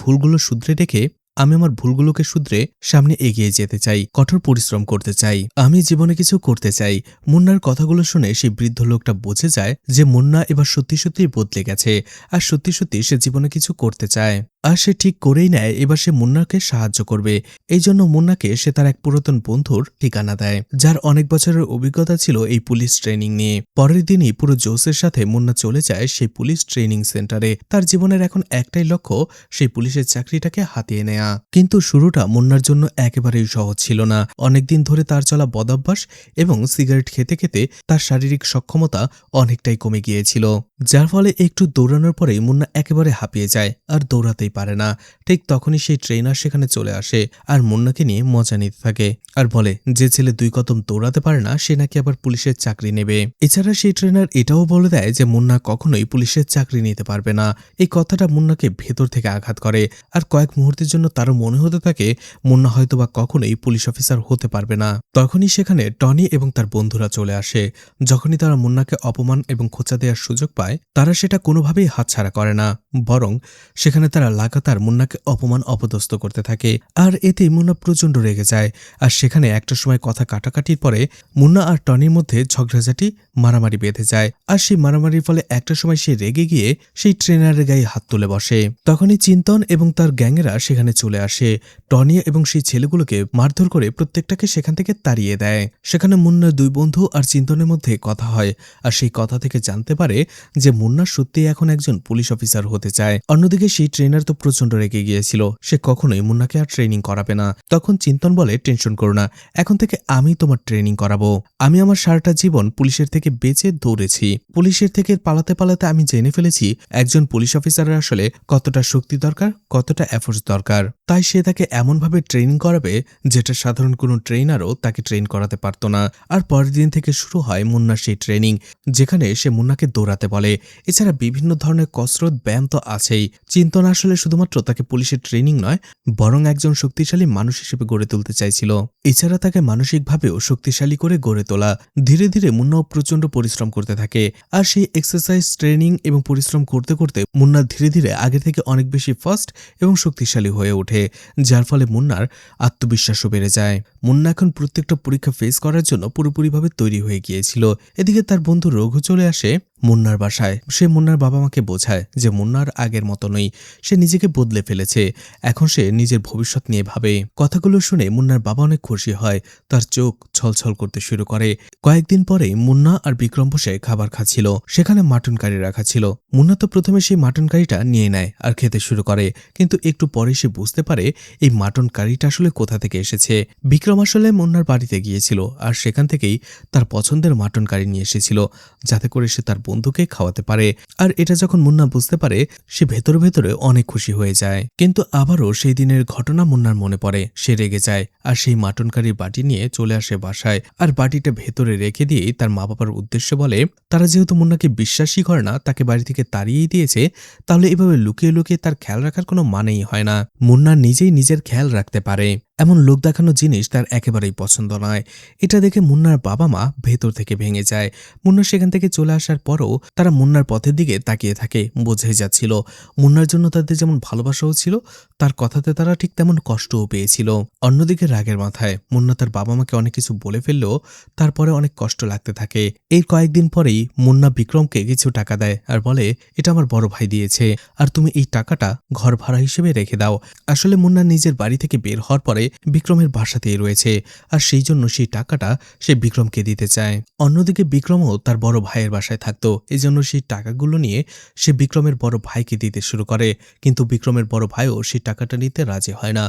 ভুলগুলোকে শুধরে সামনে এগিয়ে যেতে চাই, কঠোর পরিশ্রম করতে চাই, আমি জীবনে কিছু করতে চাই। মুন্নার কথাগুলো শুনে সেই বৃদ্ধ লোকটা বুঝে যায় যে মুন্না এবার সত্যি সত্যি বদলে গেছে আর সত্যি সত্যি সে জীবনে কিছু করতে চায়। আর সে ঠিক করেই নেয় এবার সে মুন্নাকে সাহায্য করবে। এই জন্য মুন্নাকে সে তার এক পুরাতন বন্ধুর ঠিকানা দেয়, যার অনেক বছরের অভিজ্ঞতা ছিল এই পুলিশ ট্রেনিং নিয়ে। পরের দিনই পুরো জোসের সাথে মুন্না চলে যায় সেই পুলিশ ট্রেনিং সেন্টারে। তার জীবনের এখন একটাই লক্ষ্য সেই পুলিশের চাকরিটাকে হাতিয়ে নেয়া। কিন্তু শুরুটা মুন্নার জন্য একেবারেই সহজ ছিল না। অনেকদিন ধরে তার চলা বদভ্যাস এবং সিগারেট খেতে খেতে তার শারীরিক সক্ষমতা অনেকটাই কমে গিয়েছিল, যার ফলে একটু দৌড়ানোর পরেই মুন্না একেবারে হাঁপিয়ে যায় আর দৌড়াতেই পারে না। ঠিক তখনই সেই ট্রেনার সেখানে চলে আসে আর মুন্নাকে নিয়ে মজা নিতে থাকে আর বলে যে ছেলে 2 কদম দৌড়াতে পারে না সে নাকি আবার পুলিশের চাকরি নেবে। এছাড়া সেই ট্রেনার এটাও বলে দেয় যে মুন্না কখনোই পুলিশের চাকরি নিতে পারবে না। এই কথাটা মুন্নাকে ভেতর থেকে আঘাত করে আর কয়েক মুহূর্তের জন্য তারও মনে হতে থাকে মুন্না হয়তোবা কখনোই পুলিশ অফিসার হতে পারবে না। তখনই সেখানে টনি এবং তার বন্ধুরা চলে আসে। যখনই তারা মুন্নাকে অপমান এবং খোঁচা দেওয়ার সুযোগ পায় তারা সেটা কোনোভাবেই হাতছাড়া করে না, বরং সেখানে তারা লাগাতার মুন্নাকে অপমান অপদস্থ করতে থাকে। আর এতে মুন্না প্রচণ্ড রেগে যায়। আর সেখানে একটা সময় কথা কাটাকাটির পরে মুন্না আর টনির মধ্যে ঝগড়াঝাটি মারামারি বেঁধে যায়। আর সেই মারামারির ফলে একটা সময় সে রেগে গিয়ে সেই ট্রেনারের গায়ে হাত তুলে বসে। তখনই চিন্তন এবং তার গ্যাংয়েরা সেখানে চলে আসে। টনি এবং সেই ছেলেগুলোকে মারধর করে প্রত্যেকটাকে সেখান থেকে তাড়িয়ে দেয়। সেখানে মুন্নার 2 বন্ধু আর চিন্তনের মধ্যে কথা হয় আর সেই কথা থেকে জানতে পারে যে মুন্না সত্যিই এখন একজন পুলিশ অফিসার হতে চায়। অন্যদিকে সেই ট্রেনার তো প্রচন্ড রেগে গিয়েছিল, সে কখনোই মুন্নাকে আর ট্রেনিং করাবে না। তখন চিন্তন বলে, টেনশন করো না, এখন থেকে আমি তোমার ট্রেনিং করাবো। আমি আমার সারাটা জীবন পুলিশের থেকে বেঁচে দৌড়েছি, পুলিশের থেকে পালাতে পালাতে আমি জেনে ফেলেছি একজন পুলিশ অফিসারের আসলে কতটা শক্তি দরকার, কতটা এফোর্টস দরকার। তাই সে তাকে এমনভাবে ট্রেনিং করাবে যেটা সাধারণ কোনো ট্রেনারও তাকে ট্রেন করাতে পারত না। আর পরের দিন থেকে শুরু হয় মুন্নার সেই ট্রেনিং, যেখানে সে মুন্নাকে দৌড়াতে বলে। এছাড়া বিভিন্ন ধরনের কসরত, ব্যায়াম তো আছেই। চিন্তন আসলে শুধুমাত্র তাকে পুলিশের ট্রেনিং নয়, বরং একজন শক্তিশালী মানুষ হিসেবে গড়ে তুলতে চাইছিল। এছাড়া তাকে মানসিকভাবেও শক্তিশালী করে গড়ে তোলা। ধীরে ধীরে মুন্নাও প্রচন্ড পরিশ্রম করতে থাকে। আর সেই এক্সারসাইজ, ট্রেনিং এবং পরিশ্রম করতে করতে মুন্না ধীরে ধীরে আগে থেকে অনেক বেশি ফাস্ট এবং শক্তিশালী হয়ে ওঠে, যার ফলে মুন্নার আত্মবিশ্বাসও বেড়ে যায়। মুন্না এখন প্রত্যেকটা পরীক্ষা ফেস করার জন্য পুরোপুরিভাবে তৈরি হয়ে গিয়েছিল। এদিকে তার বন্ধু রঘু চলে আসে মুন্নার বাসায়। সে মুন্নার বাবা মাকে বোঝায় যে মুন্নার আগের মতো নই, সে নিজেকে বদলে ফেলেছে, এখন সে নিজের ভবিষ্যৎ নিয়ে ভাবে। কথাগুলো শুনে মুন্নার বাবা অনেক খুশি হয়, তার চোখ ছলছল করতে শুরু করে। কয়েকদিন পরেই মুন্না আর বিক্রম বসে খাবার খাচ্ছিল। সেখানে মাটন কারি রাখা ছিল। মুন্না তো প্রথমে সেই মাটন কারিটা নিয়ে নেয় আর খেতে শুরু করে, কিন্তু একটু পরে সে বুঝতে পারে এই মাটন কারিটা আসলে কোথা থেকে এসেছে। বিক্রম আসলে মুন্নার বাড়িতে গিয়েছিল আর সেখান থেকেই তার পছন্দের মাটন কারি নিয়ে এসেছিল, যাতে করে সে তার বন্ধুকে খাওয়াতে পারে। আর এটা যখন মুন্না বুঝতে পারে, সে ভেতরে ভেতরে অনেক খুশি হয়ে যায়। কিন্তু আবারও সেই দিনের ঘটনা মুন্নার মনে পড়ে। সে রেগে যায় আর সেই মাটন কারির বাটি নিয়ে চলে আসে বাসায়, আর বাটিটা ভেতরে রেখে দিয়েই তার মা বাবার উদ্দেশ্যে বলে, তারা যেহেতু মুন্নাকে বিশ্বাসই করে না, তাকে বাড়ি থেকে তাড়িয়েই দিয়েছে, তাহলে এভাবে লুকিয়ে লুকিয়ে তার খেয়াল রাখার কোনো মানেই হয় না। মুন্না নিজেই নিজের খেয়াল রাখতে পারে, এমন লোক দেখানো জিনিস তার একেবারেই পছন্দ নয়। এটা দেখে মুন্নার বাবা মা ভেতর থেকে ভেঙে যায়। মুন্না সেখান থেকে চলে আসার পরও তারা মুন্নার পথের দিকে তাকিয়ে থাকে, বোঝাই যাচ্ছিল মুন্নার জন্য তাদের যেমন ভালোবাসাও ছিল, তার কথাতে তারা ঠিক তেমন কষ্টও পেয়েছিল। অন্যদিকে রাগের মাথায় মুন্না তার বাবা মাকে অনেক কিছু বলে ফেললেও তারপরে অনেক কষ্ট লাগতে থাকে। এই কয়েকদিন পরেই মুন্না বিক্রমকে কিছু টাকা দেয় আর বলে, এটা আমার বড় ভাই দিয়েছে, আর তুমি এই টাকাটা ঘর ভাড়া হিসেবে রেখে দাও। আসলে মুন্না নিজের বাড়ি থেকে বের হওয়ার পরে বিক্রমের বাসাতেই রয়েছে, আর সেই জন্য সেই টাকাটা সে বিক্রমকে দিতে চায়। অন্যদিকে বিক্রমও তার বড় ভাইয়ের বাসায় থাকতো, এজন্য সেই টাকাগুলো নিয়ে সে বিক্রমের বড় ভাইকে দিতে শুরু করে। কিন্তু বিক্রমের বড় ভাইও সেই টাকাটা নিতে রাজি হয় না,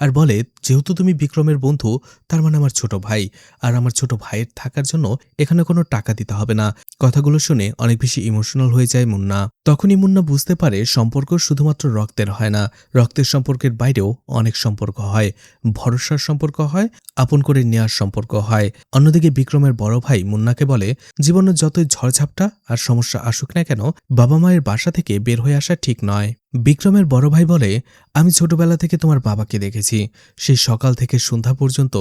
আর বলে, যেহেতু তুমি বিক্রমের বন্ধু, তার মানে আমার ছোট ভাই, আর আমার ছোট ভাইয়ের থাকার জন্য এখানে কোনো টাকা দিতে হবে না। কথাগুলো শুনে অনেক বেশি ইমোশনাল হয়ে যায় মুন্না। তখনই মুন্না বুঝতে পারে সম্পর্ক শুধুমাত্র রক্তের হয় না, রক্তের সম্পর্কের বাইরেও অনেক সম্পর্ক হয়। ভরসার সম্পর্ক হয়, আপন করে নেওয়ার সম্পর্ক হয়। অন্যদিকে বিক্রমের বড় ভাই মুন্নাকে বলে, জীবনে যতই ঝড়ঝাপটা আর সমস্যা আসুক না কেন, বাবা মায়ের বাসা থেকে বের হয়ে আসা ঠিক নয়। বিক্রমের বড় ভাই বলে, আমি ছোটবেলা থেকে তোমার বাবাকে দেখেছি, সেই সকাল থেকে সন্ধ্যা পর্যন্ত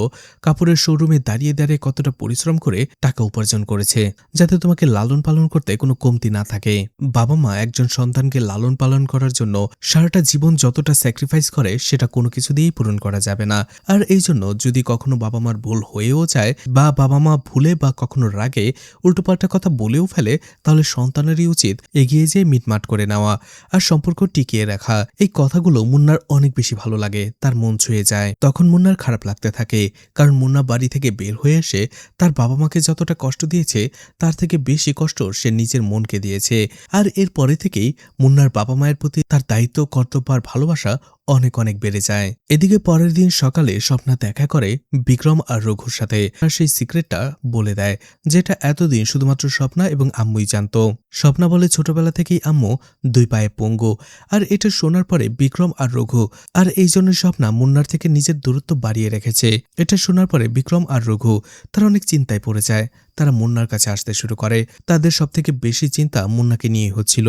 কাপড়ের শোরুমে দাঁড়িয়ে দাঁড়িয়ে কতটা পরিশ্রম করে টাকা উপার্জন করেছে, যাতে তোমাকে লালন পালন করতে কোনো কমতি না থাকে। বাবা মা একজন সন্তানকে লালন পালন করার জন্য সারাটা জীবন যতটা স্যাক্রিফাইস করে, সেটা কোনো কিছু দিয়েই পূরণ করা যাবে না। আর এই জন্য যদি কখনো বাবা মার ভুল হয়েও যায়, বা বাবা মা ভুলে বা কখনো রাগে উল্টোপাল্টা কথা বলেও ফেলে, তাহলে সন্তানেরই উচিত এগিয়ে যেয়ে মিটমাট করে নেওয়া আর সম্পর্ক টিকিয়ে রাখা। এই কথাগুলো মুন্নার অনেক বেশি ভালো লাগে, তার মন ছুঁয়ে যায়। তখন মুন্নার খারাপ লাগতে থাকে, কারণ মুন্না বাড়ি থেকে বের হয়ে এসে তার বাবা মাকে যতটা কষ্ট দিয়েছে, তার থেকে বেশি কষ্ট সে নিজের মনকে দিয়েছে। আর এর পরে থেকেই মুন্নার বাবা মায়ের প্রতি তার দায়িত্ব, কর্তব্য আর ভালোবাসা অনেক অনেক বেড়ে যায়। এদিকে পরের দিন সকালে স্বপ্না দেখা করে বিক্রম আর রঘুর সাথে, আর সেই সিক্রেটটা বলে দেয়, যেটা এতদিন শুধুমাত্র স্বপ্না এবং আম্মুই জানত। স্বপ্না বলে, ছোটবেলা থেকেই আম্মু দুই পায়ে পঙ্গু। আর এটা শোনার পরে বিক্রম আর রঘু, আর এই জন্য স্বপ্না মুন্নার থেকে নিজের দূরত্ব বাড়িয়ে রেখেছে। এটা শোনার পরে বিক্রম আর রঘু তারা অনেক চিন্তায় পড়ে যায়। তারা মুন্নার কাছে আসতে শুরু করে। তাদের সবথেকে বেশি চিন্তা মুন্নাকে নিয়ে হচ্ছিল,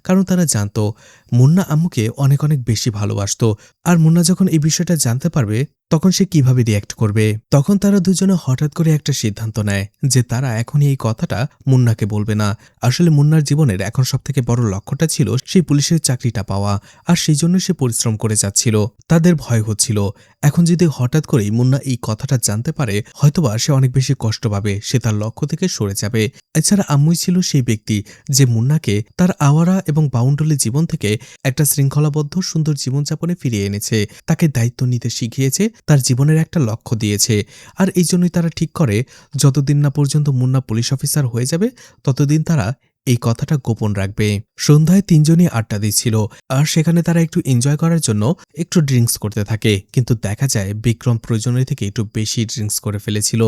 কারণ তারা জানতো মুন্না আম্মুকে অনেক অনেক বেশি ভালোবাসতো। আর মুন্না যখন এই বিষয়টা জানতে পারবে, তখন সে কিভাবে রিয়্যাক্ট করবে। তখন তারা দুজনে হঠাৎ করে একটা সিদ্ধান্ত নেয় যে তারা এখনই এই কথাটা মুন্নাকে বলবে না। আসলে মুন্নার জীবনের এখন সবথেকে বড় লক্ষ্যটা ছিল সেই পুলিশের চাকরিটা পাওয়া, আর সেই জন্য সে পরিশ্রম করে যাচ্ছিল। তাদের ভয় হচ্ছিল, এখন যদি হঠাৎ করেই মুন্না এই কথাটা জানতে পারে, হয়তোবা সে অনেক বেশি কষ্ট পাবে, সে তার লক্ষ্য থেকে সরে যাবে। এছাড়া আম্মুই ছিল সেই ব্যক্তি যে মুন্নাকে তার আওয়ারা এবং বাউন্ডুলি জীবন থেকে একটা শৃঙ্খলাবদ্ধ সুন্দর জীবনযাপনে ফিরিয়ে এনেছে, তাকে দায়িত্ব নিতে শিখিয়েছে, তার জীবনের একটা লক্ষ্য দিয়েছে। আর এই জন্যই তারা ঠিক করে, যতদিন না পর্যন্ত মুন্না পুলিশ অফিসার হয়ে যাবে, ততদিন তারা এই কথাটা গোপন রাখবে। সন্ধ্যায় তিনজনই আড্ডা দিচ্ছিল, আর সেখানে তারা একটু এনজয় করার জন্য একটু ড্রিঙ্কস করতে থাকে। কিন্তু দেখা যায় বিক্রম প্রয়োজনের থেকে একটু বেশি ড্রিঙ্কস করে ফেলেছিল,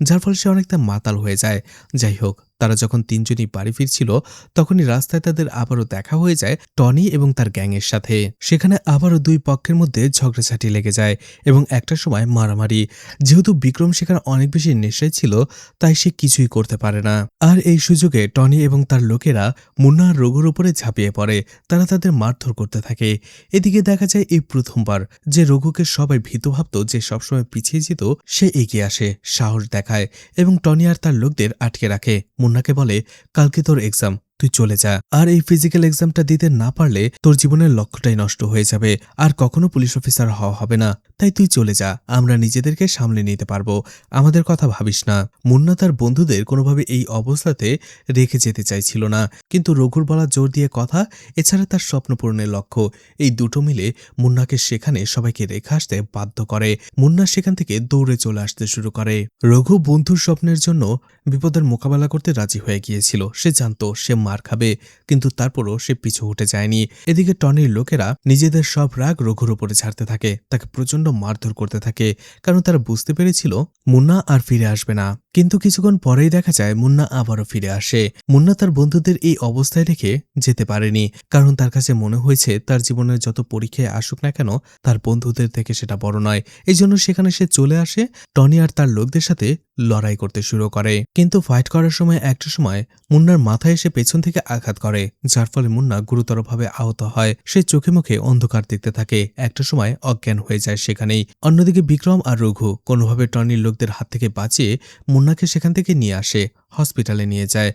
যার ফলে সে অনেকটা মাতাল হয়ে যায়। যাই হোক, তারা যখন তিনজনই বাড়ি ফিরছিল তখনই রাস্তায় তাদের আবারও দেখা হয়ে যায় টনি এবং তার গ্যাংয়ের সাথে। সেখানে আবারও দুই পক্ষের মধ্যে ঝগড়াঝাটি লেগে যায় এবং একটা সময় মারামারি। যেহেতু বিক্রম সেখানে অনেক বেশি নেশায় ছিল, তাই সে কিছুই করতে পারে না। আর এই সুযোগে টনি এবং তার লোকেরা মুন্না আর রঘুর উপরে ঝাঁপিয়ে পড়ে। তারা তাদের মারধর করতে থাকে। এদিকে দেখা যায় এই প্রথমবার যে রঘুকে সবাই ভীত ভাবত, যে সবসময় পিছিয়ে যেত, সে এগিয়ে আসে, সাহস দেখায় এবং টনি আর তার লোকদের আটকে রাখে। মুন্নাকে বলে, কালকে তোর এক্সাম, তুই চলে যা। আর এই ফিজিক্যাল এক্সামটা দিতে না পারলে তোর জীবনের লক্ষ্যটাই নষ্ট হয়ে যাবে, আর কখনো পুলিশ অফিসার হওয়া হবে না। তাই তুই চলে যা, আমরা নিজেদেরকে সামলে নিতে পারবো, আমাদের কথা ভাবিস না। মুন্না তার বন্ধুদের কোনোভাবে এই অবস্থাতে রেখে যেতে চাইছিল না, কিন্তু রঘুর বলা জোর দিয়ে কথা, এছাড়া তার স্বপ্ন পূরণের লক্ষ্য, এই দুটো মিলে মুন্নাকে সেখানে সবাইকে রেখে আসতে বাধ্য করে। মুন্না সেখান থেকে দৌড়ে চলে আসতে শুরু করে। রঘু বন্ধুর স্বপ্নের জন্য বিপদের মোকাবেলা করতে রাজি হয়ে গিয়েছিল। সে জানতো সে মার খাবে, কিন্তু তারপরও সে পিছু উঠে যায়নি। এদিকে টনির লোকেরা নিজেদের সব রাগ রঘুর উপরে ছাড়তে থাকে, তাকে প্রচন্ড মারধর করতে থাকে, কারণ তারা বুঝতে পেরেছিল মুন্না আর ফিরে আসবে না। কিন্তু কিছুক্ষণ পরেই দেখা যায় মুন্না আবারও ফিরে আসে। মুন্না তার বন্ধুদের এই অবস্থায় রেখে যেতে পারেনি, কারণ তার কাছে মনে হয়েছে তার জীবনের যত পরীক্ষায় আসুক না কেন, তার বন্ধুদের থেকে সেটা বড় নয়। এই জন্য সেখানে সে চলে আসে, টনি আর তার লোকদের সাথে লড়াই করতে শুরু করে। কিন্তু ফাইট করার সময় একটা সময় মুন্নার মাথায় এসে পেছন থেকে আঘাত করে, যার ফলে মুন্না গুরুতরভাবে আহত হয়। সে চোখে মুখে অন্ধকার দেখতে থাকে, একটা সময় অজ্ঞান হয়ে যায় সেখানেই। অন্যদিকে বিক্রম আর রঘু কোনোভাবে টনির লোকদের হাত থেকে বাঁচিয়ে মুন্নাকে সেখান থেকে নিয়ে আসে, হসপিটালে নিয়ে যায়।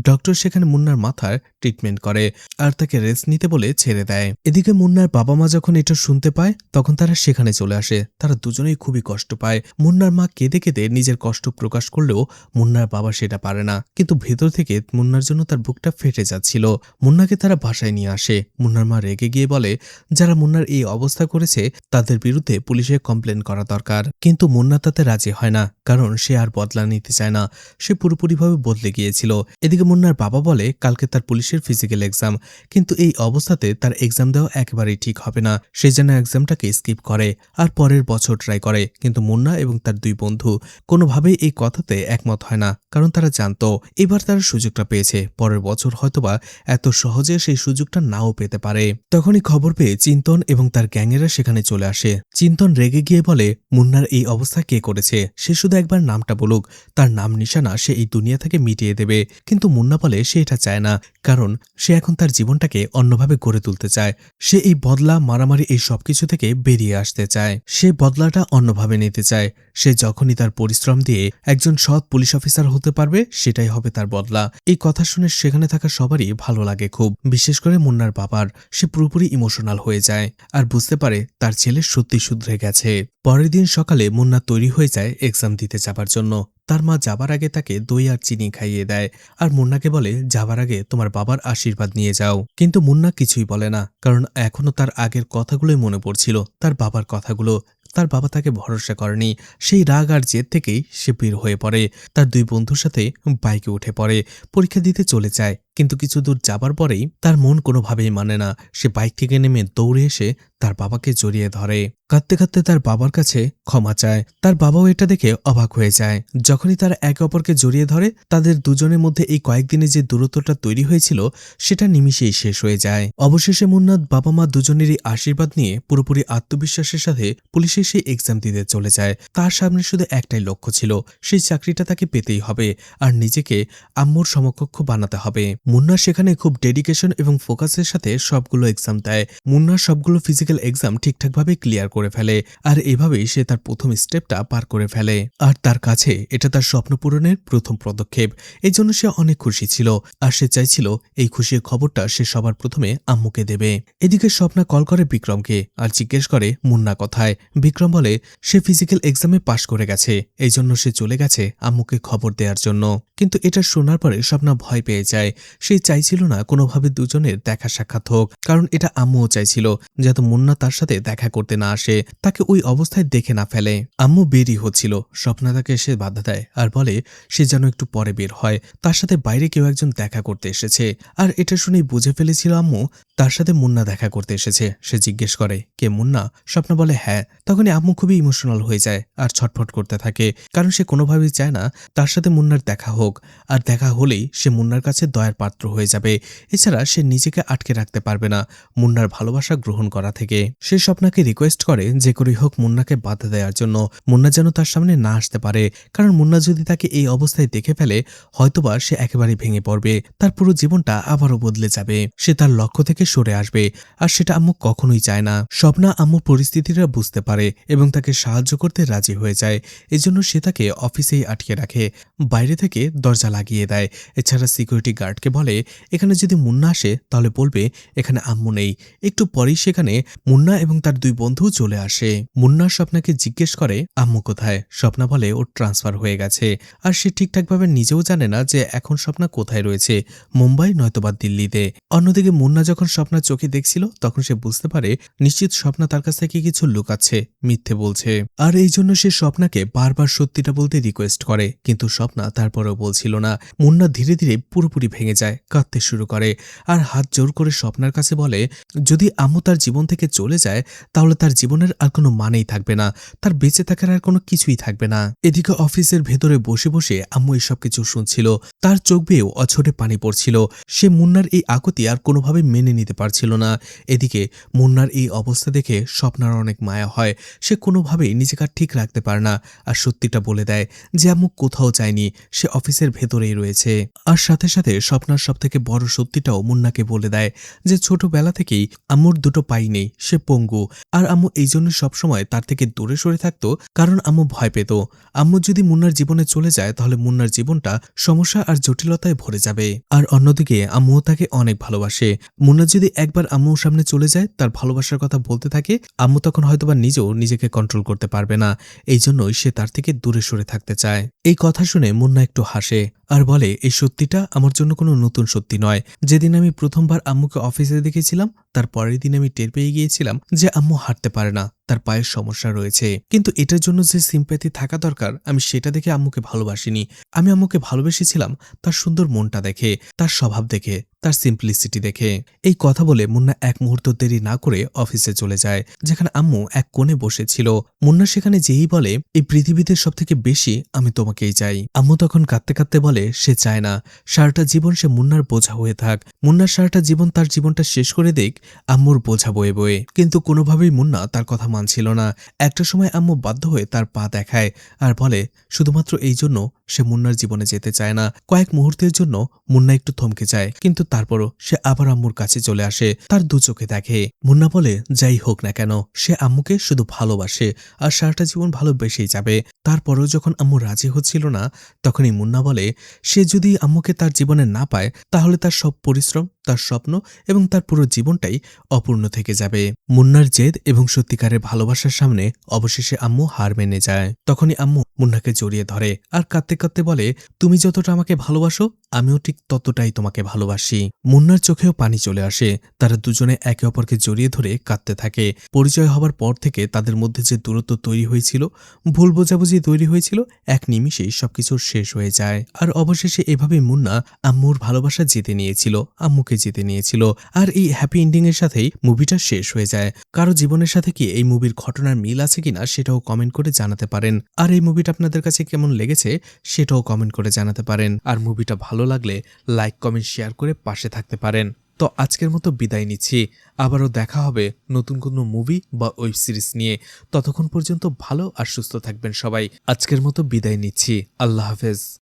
ডক্টর সেখানে মুন্নার মাথার ট্রিটমেন্ট করে আর তাকে রেস্ট নিতে বলে ছেড়ে দেয়। এদিকে মুন্নার বাবা মা যখন এটা শুনতে পায়, তখন তারা সেখানে চলে আসে। তারা দুজনেই খুবই কষ্ট পায়। মুন্নার মা কেঁদে কেঁদে নিজের কষ্ট প্রকাশ করলেও মুন্নার বাবা সেটা পারে না, কিন্তু ভেতর থেকে মুন্নার জন্য তার বুকটা ফেটে যাচ্ছিল। মুন্নাকে তারা বাসায় নিয়ে আসে। মুন্নার মা রেগে গিয়ে বলে, যারা মুন্নার এই অবস্থা করেছে তাদের বিরুদ্ধে পুলিশে কমপ্লেন করা দরকার। কিন্তু মুন্না তাতে রাজি হয় না, কারণ সে আর বদলা নিতে চায় না। সে পুরোপুরিভাবে বদলে গিয়েছিল। এদিকে মুন্নার বাবা বলে কালকে তার পুলিশের ফিজিক্যাল এক্সাম, কিন্তু এই অবস্থাতে তার এক্সাম দেওয়া একেবারেই ঠিক হবে না। সে যেন এক্সামটাকে স্কিপ করে আর পরের বছর ট্রাই করে। কিন্তু মুন্না এবং তার দুই বন্ধু কোনোভাবেই এই কথাতে একমত হয় না, কারণ তারা জানতো এবার তারা সুযোগটা পেয়েছে, পরের বছর হয়তোবা এত সহজে সেই সুযোগটা নাও পেতে পারে। তখনই খবর পেয়ে চিন্তন এবং তার গ্যাংয়েরা সেখানে চলে আসে। চিন্তন রেগে গিয়ে বলে, মুন্নার এই অবস্থা কে করেছে, সে শুধু একবার নামটা বলুক, তার নাম নিশানা সে এই দুনিয়া থেকে মিটিয়ে দেবে। কিন্তু মুন্না বলে সে এটা চায় না, কারণ সে এখন তার জীবনটাকে অন্যভাবে গড়ে তুলতে চায়। সে এই বদলা, মারামারি এই সবকিছু থেকে বেরিয়ে আসতে চায়। সে বদলাটা অন্যভাবে নিতে চায়। সে যখনই তার পরিশ্রম দিয়ে একজন সৎ পুলিশ অফিসার হতে পারবে, সেটাই হবে তার বদলা। এই কথা শুনে সেখানে থাকা সবারই ভালো লাগে খুব, বিশেষ করে মুন্নার বাবার। সে পুরোপুরি ইমোশনাল হয়ে যায় আর বুঝতে পারে তার ছেলে সত্যি শুধরে গেছে। পরের দিন সকালে মুন্না তৈরি হয়ে যায় এক্সাম দিতে যাবার জন্য। তার মা যাবার আগে তাকে দই আর চিনি খাইয়ে দেয় আর মুন্নাকে বলে, যাবার আগে তোমার বাবার আশীর্বাদ নিয়ে যাও। কিন্তু মুন্না কিছুই বলে না, কারণ এখনো তার আগের কথাগুলোই মনে পড়ছিল, তার বাবার কথাগুলো। তার বাবা তাকে ভরসা করেনি। সেই রাগ আর জেদ থেকেই সে বের হয়ে পড়ে, তার দুই বন্ধুর সাথে বাইকে উঠে পড়ে, পরীক্ষা দিতে চলে যায়। কিন্তু কিছু দূর যাবার পরেই তার মন কোনোভাবেই মানে না। সে বাইক থেকে নেমে দৌড়ে এসে তার বাবাকে জড়িয়ে ধরে, কাঁদতে কাঁদতে তার বাবার কাছে ক্ষমা চায়। তার বাবাও এটা দেখে অবাক হয়ে যায়। যখনই তারা একে অপরকে জড়িয়ে ধরে, তাদের দুজনের মধ্যে এই কয়েকদিনে যে দূরত্বটা তৈরি হয়েছিল সেটা নিমিষেই শেষ হয়ে যায়। অবশেষে মুন্না বাবা মা দুজনেরই আশীর্বাদ নিয়ে পুরোপুরি আত্মবিশ্বাসের সাথে পুলিশে সেই এক্সাম দিতে চলে যায়। তার সামনে শুধু একটাই লক্ষ্য ছিল, সেই চাকরিটা তাকে পেতেই হবে আর নিজেকে আম্মুর সমকক্ষ বানাতে হবে। মুন্না সেখানে খুব ডেডিকেশন এবং ফোকাসের সাথে সবগুলো এক্সাম দেয়। মুন্না সবগুলো ফিজিক্যাল এক্সাম ঠিকঠাকভাবে ক্লিয়ার করে ফেলে আর এভাবেই সে তার প্রথম স্টেপটা পার করে ফেলে। আর তার কাছে এটা তার স্বপ্ন পূরণের প্রথম পদক্ষেপ। এই জন্য সে অনেক খুশি ছিল আর সে চাইছিল এই খুশির খবরটা সে সবার প্রথমে আম্মুকে দেবে। এদিকে স্বপ্না কল করে বিক্রমকে আর জিজ্ঞেস করে মুন্না কোথায়। বিক্রম বলে সে ফিজিক্যাল এক্সামে পাশ করে গেছে, এই জন্য সে চলে গেছে আম্মুকে খবর দেওয়ার জন্য। কিন্তু এটা শোনার পরে স্বপ্না ভয় পেয়ে যায়। সে চাইছিল না কোনোভাবে দুজনের দেখা সাক্ষাৎ হোক, কারণ এটা আম্মুও চাইছিল যাতে মুন্না তার সাথে দেখা করতে না আসে, তাকে ওই অবস্থায় দেখে না ফেলে। আম্মু বেরই হচ্ছিল, স্বপ্না তাকে এসে বাধা দেয় আর বলে সে যেন একটু পরে বের হয়, তার সাথে বাইরে কেউ একজন দেখা করতে এসেছে। আর এটা শুনেই বুঝে ফেলেছিল আম্মু তার সাথে মুন্না দেখা করতে এসেছে। সে জিজ্ঞেস করে, কে মুন্না? স্বপ্না বলে হ্যাঁ। তখনই আম্মু খুবই ইমোশনাল হয়ে যায় আর ছটফট করতে থাকে, কারণ সে কোনোভাবেই চায় না তার সাথে মুন্নার দেখা হোক, আর দেখা হলেই সে মুন্নার কাছে দয়ার পাত্র হয়ে যাবে। এছাড়া সে নিজেকে আটকে রাখতে পারবে না মুন্নার ভালোবাসা গ্রহণ করা থেকে। সে স্বপ্নাকে রিকোয়েস্ট করে যে করেই হোক মুন্নাকে বাধা দেওয়ার জন্য, মুন্না যেন তার সামনে না আসতে পারে, কারণ মুন্না যদি তাকে এই অবস্থায় দেখে ফেলে হয়তোবা সে একেবারে ভেঙে পড়বে, তার পুরো জীবনটা আবারও বদলে যাবে, সে তার লক্ষ্য থেকে সরে আসবে, আর সেটা আম্মু কখনোই চায় না। স্বপ্না আম্মুর পরিস্থিতিটা বুঝতে পারে এবং তাকে সাহায্য করতে রাজি হয়ে যায়। এজন্য সে তাকে অফিসেই আটকে রাখে, বাইরে থেকে দরজা লাগিয়ে দেয়। এছাড়া সিকিউরিটি গার্ডকে বলে এখানে যদি মুন্না আসে তাহলে বলবে এখানে আম্মু নেই। একটু পরেই সেখানে মুন্না এবং তার দুই বন্ধু চলে আসে। মুন্না স্বপ্নাকে জিজ্ঞেস করে আম্মু কোথায়? স্বপ্না বলে ওর ট্রান্সফার হয়ে গেছে, আর সে ঠিকঠাকভাবে নিজেও জানে না যে এখন স্বপ্না কোথায় রয়েছে, মুম্বাই নয়তোবা দিল্লিতে। অন্যদিকে মুন্না যখন স্বপ্নার চোখে দেখছিল তখন সে বুঝতে পারে নিশ্চিত স্বপ্না তার কাছ থেকে কিছু লুকাচ্ছে, মিথ্যে বলছে, আর এই জন্য সে স্বপ্নাকে বারবার সত্যিটা বলতে রিকোয়েস্ট করে, কিন্তু স্বপ্না তারপরেও বলছিল না। মুন্না ধীরে ধীরে পুরোপুরি ভেঙে যায়, কাঁদতে শুরু করে আর হাত জোর করে স্বপ্নার কাছে বলে যদি আম্মু তার জীবন থেকে চলে যায় তাহলে তার জীবনের আর কোনো মানেই থাকবে না, তার বেঁচে থাকার আর কোনো কিছুই থাকবে না। এদিকে অফিসের ভেতরে বসে বসে আম্মু এসব কিছু শুনছিল, তার চোখ বেয়েও অঝরে পানি পড়ছিল। সে মুন্নার এই আকুতি আর কোনোভাবে মেনে নিতে পারছিল না। এদিকে মুন্নার এই অবস্থা দেখে স্বপ্নার অনেক মায়া হয়, সে কোনোভাবেই নিজেকে আর ঠিক রাখতে পারে না আর সত্যিটা বলে দেয় যে আম্মু কোথাও যায়নি, সে অফিসের ভেতরেই রয়েছে। আর সাথে সাথে স্বপ্নার সবথেকে বড় সত্যিটাও মুন্নাকে বলে দেয় যে ছোটবেলা থেকেই আম্মুর দুটো পাই নেই, সে পঙ্গু, আর আম্মু এই জন্য সবসময় তার থেকে দূরে সরে থাকতো, কারণ আম্মু ভয় পেত আম্মু যদি মুন্নার জীবনে চলে যায় তাহলে মুন্নার জীবনটা সমস্যা আর জটিলতায় ভরে যাবে। আর অন্যদিকে আম্মুও তাকে অনেক ভালোবাসে। মুন্না যদি একবার আম্মুর সামনে চলে যায় তার ভালোবাসার কথা বলতে থাকে, আম্মু তখন হয়তোবা নিজেও নিজেকে কন্ট্রোল করতে পারবে না, এই জন্যই সে তার থেকে দূরে সরে থাকতে চায়। এই কথা শুনে মুন্না একটু হাসে আর বলে এই সত্যিটা আমার জন্য কোনো নতুন সত্যি নয়। যেদিন আমি প্রথমবার আম্মুকে অফিসে দেখেছিলাম তার পরের দিন আমি টের পেয়ে গিয়েছিলাম যে আম্মু হাঁটতে পারে না, তার পায়ের সমস্যা রয়েছে, কিন্তু এটার জন্য যে সিম্প্যাথি থাকা দরকার আমি সেটা দেখে আম্মুকে ভালোবাসিনি। আমি আম্মুকে ভালোবেসেছিলাম তার সুন্দর মনটা দেখে, তার স্বভাব দেখে, তার সিম্পলিসিটি দেখে। এই কথা বলে মুন্না এক মুহূর্ত দেরি না করে অফিসে চলে যায়, যেখানে আম্মু এক কোণে বসেছিল। মুন্না সেখানে যেই বলে এই পৃথিবীতে সবথেকে বেশি আমি তোমাকেই চাই। আম্মু তখন কাঁদতে কাঁদতে বলে সে চায় না সারাটা জীবন সে মুন্নার বোঝা হয়ে থাক, মুন্নার সারাটা জীবন তার জীবনটা শেষ করে দেখ আম্মুর বোঝা বয়ে বয়ে। কিন্তু কোনোভাবেই মুন্না তার কথা মানছিল না। একটা সময় আম্মু বাধ্য হয়ে তার পা দেখায় আর বলে শুধুমাত্র এই জন্য সে মুন্নার জীবনে যেতে চায় না। কয়েক মুহূর্তের জন্য মুন্না একটু থমকে যায়, কিন্তু তারপরও সে আবার আম্মুর কাছে চলে আসে, তার দু চোখে দেখে। মুন্না বলে যাই হোক না কেন সে আম্মুকে শুধু ভালোবাসে আর সারাটা জীবন ভালোবেসেই যাবে। তারপরেও যখন আম্মু রাজি হচ্ছিল না তখনই মুন্না বলে সে যদি আম্মুকে তার জীবনে না পায় তাহলে তার সব পরিশ্রম, তার স্বপ্ন এবং তার পুরো জীবনটাই অপূর্ণ থেকে যাবে। মুন্নার জেদ এবং সত্যিকারের ভালোবাসার সামনে অবশেষে আম্মু হার মেনে যায়। তখনই আম্মু মুন্নাকে জড়িয়ে ধরে আর কাঁদতে কাঁদতে বলে তুমি যতটা আমাকে ভালোবাসো আমিও ঠিক ততটাই তোমাকে ভালোবাসি। মুন্নার চোখেও পানি চলে আসে, তারা দুজনে একে অপরকে জড়িয়ে ধরে কাঁদতে থাকে। পরিচয় হবার পর থেকে তাদের মধ্যে যে দূরত্ব তৈরি হয়েছিল, ভুল বোঝাবুঝি তৈরি হয়েছিল, এক নিমিষেই সবকিছু শেষ হয়ে যায়। আর অবশেষে এভাবেই মুন্না আম্মুর ভালোবাসা জিতে নিয়েছিল, আম্মুকে জিতে নিয়েছিল। আর এই হ্যাপি এন্ডিং এর সাথেই মুভিটা শেষ হয়ে যায়। কারো জীবনের সাথে কি এই মুভির ঘটনার মিল আছে কিনা সেটাও কমেন্ট করে জানাতে পারেন। আর এই মুভিটা আপনাদের কাছে কেমন লেগেছে সেটাও কমেন্ট করে জানাতে পারেন। আর মুভিটা ভালো লাগলে লাইক কমেন্ট শেয়ার করে পাশে থাকতে পারেন। তো আজকের মতো বিদায় নিচ্ছি, আবারও দেখা হবে নতুন কোনো মুভি বা ওয়েব সিরিজ নিয়ে। ততক্ষণ পর্যন্ত ভালো আর সুস্থ থাকবেন সবাই। আজকের মতো বিদায় নিচ্ছি, আল্লাহ হাফেজ।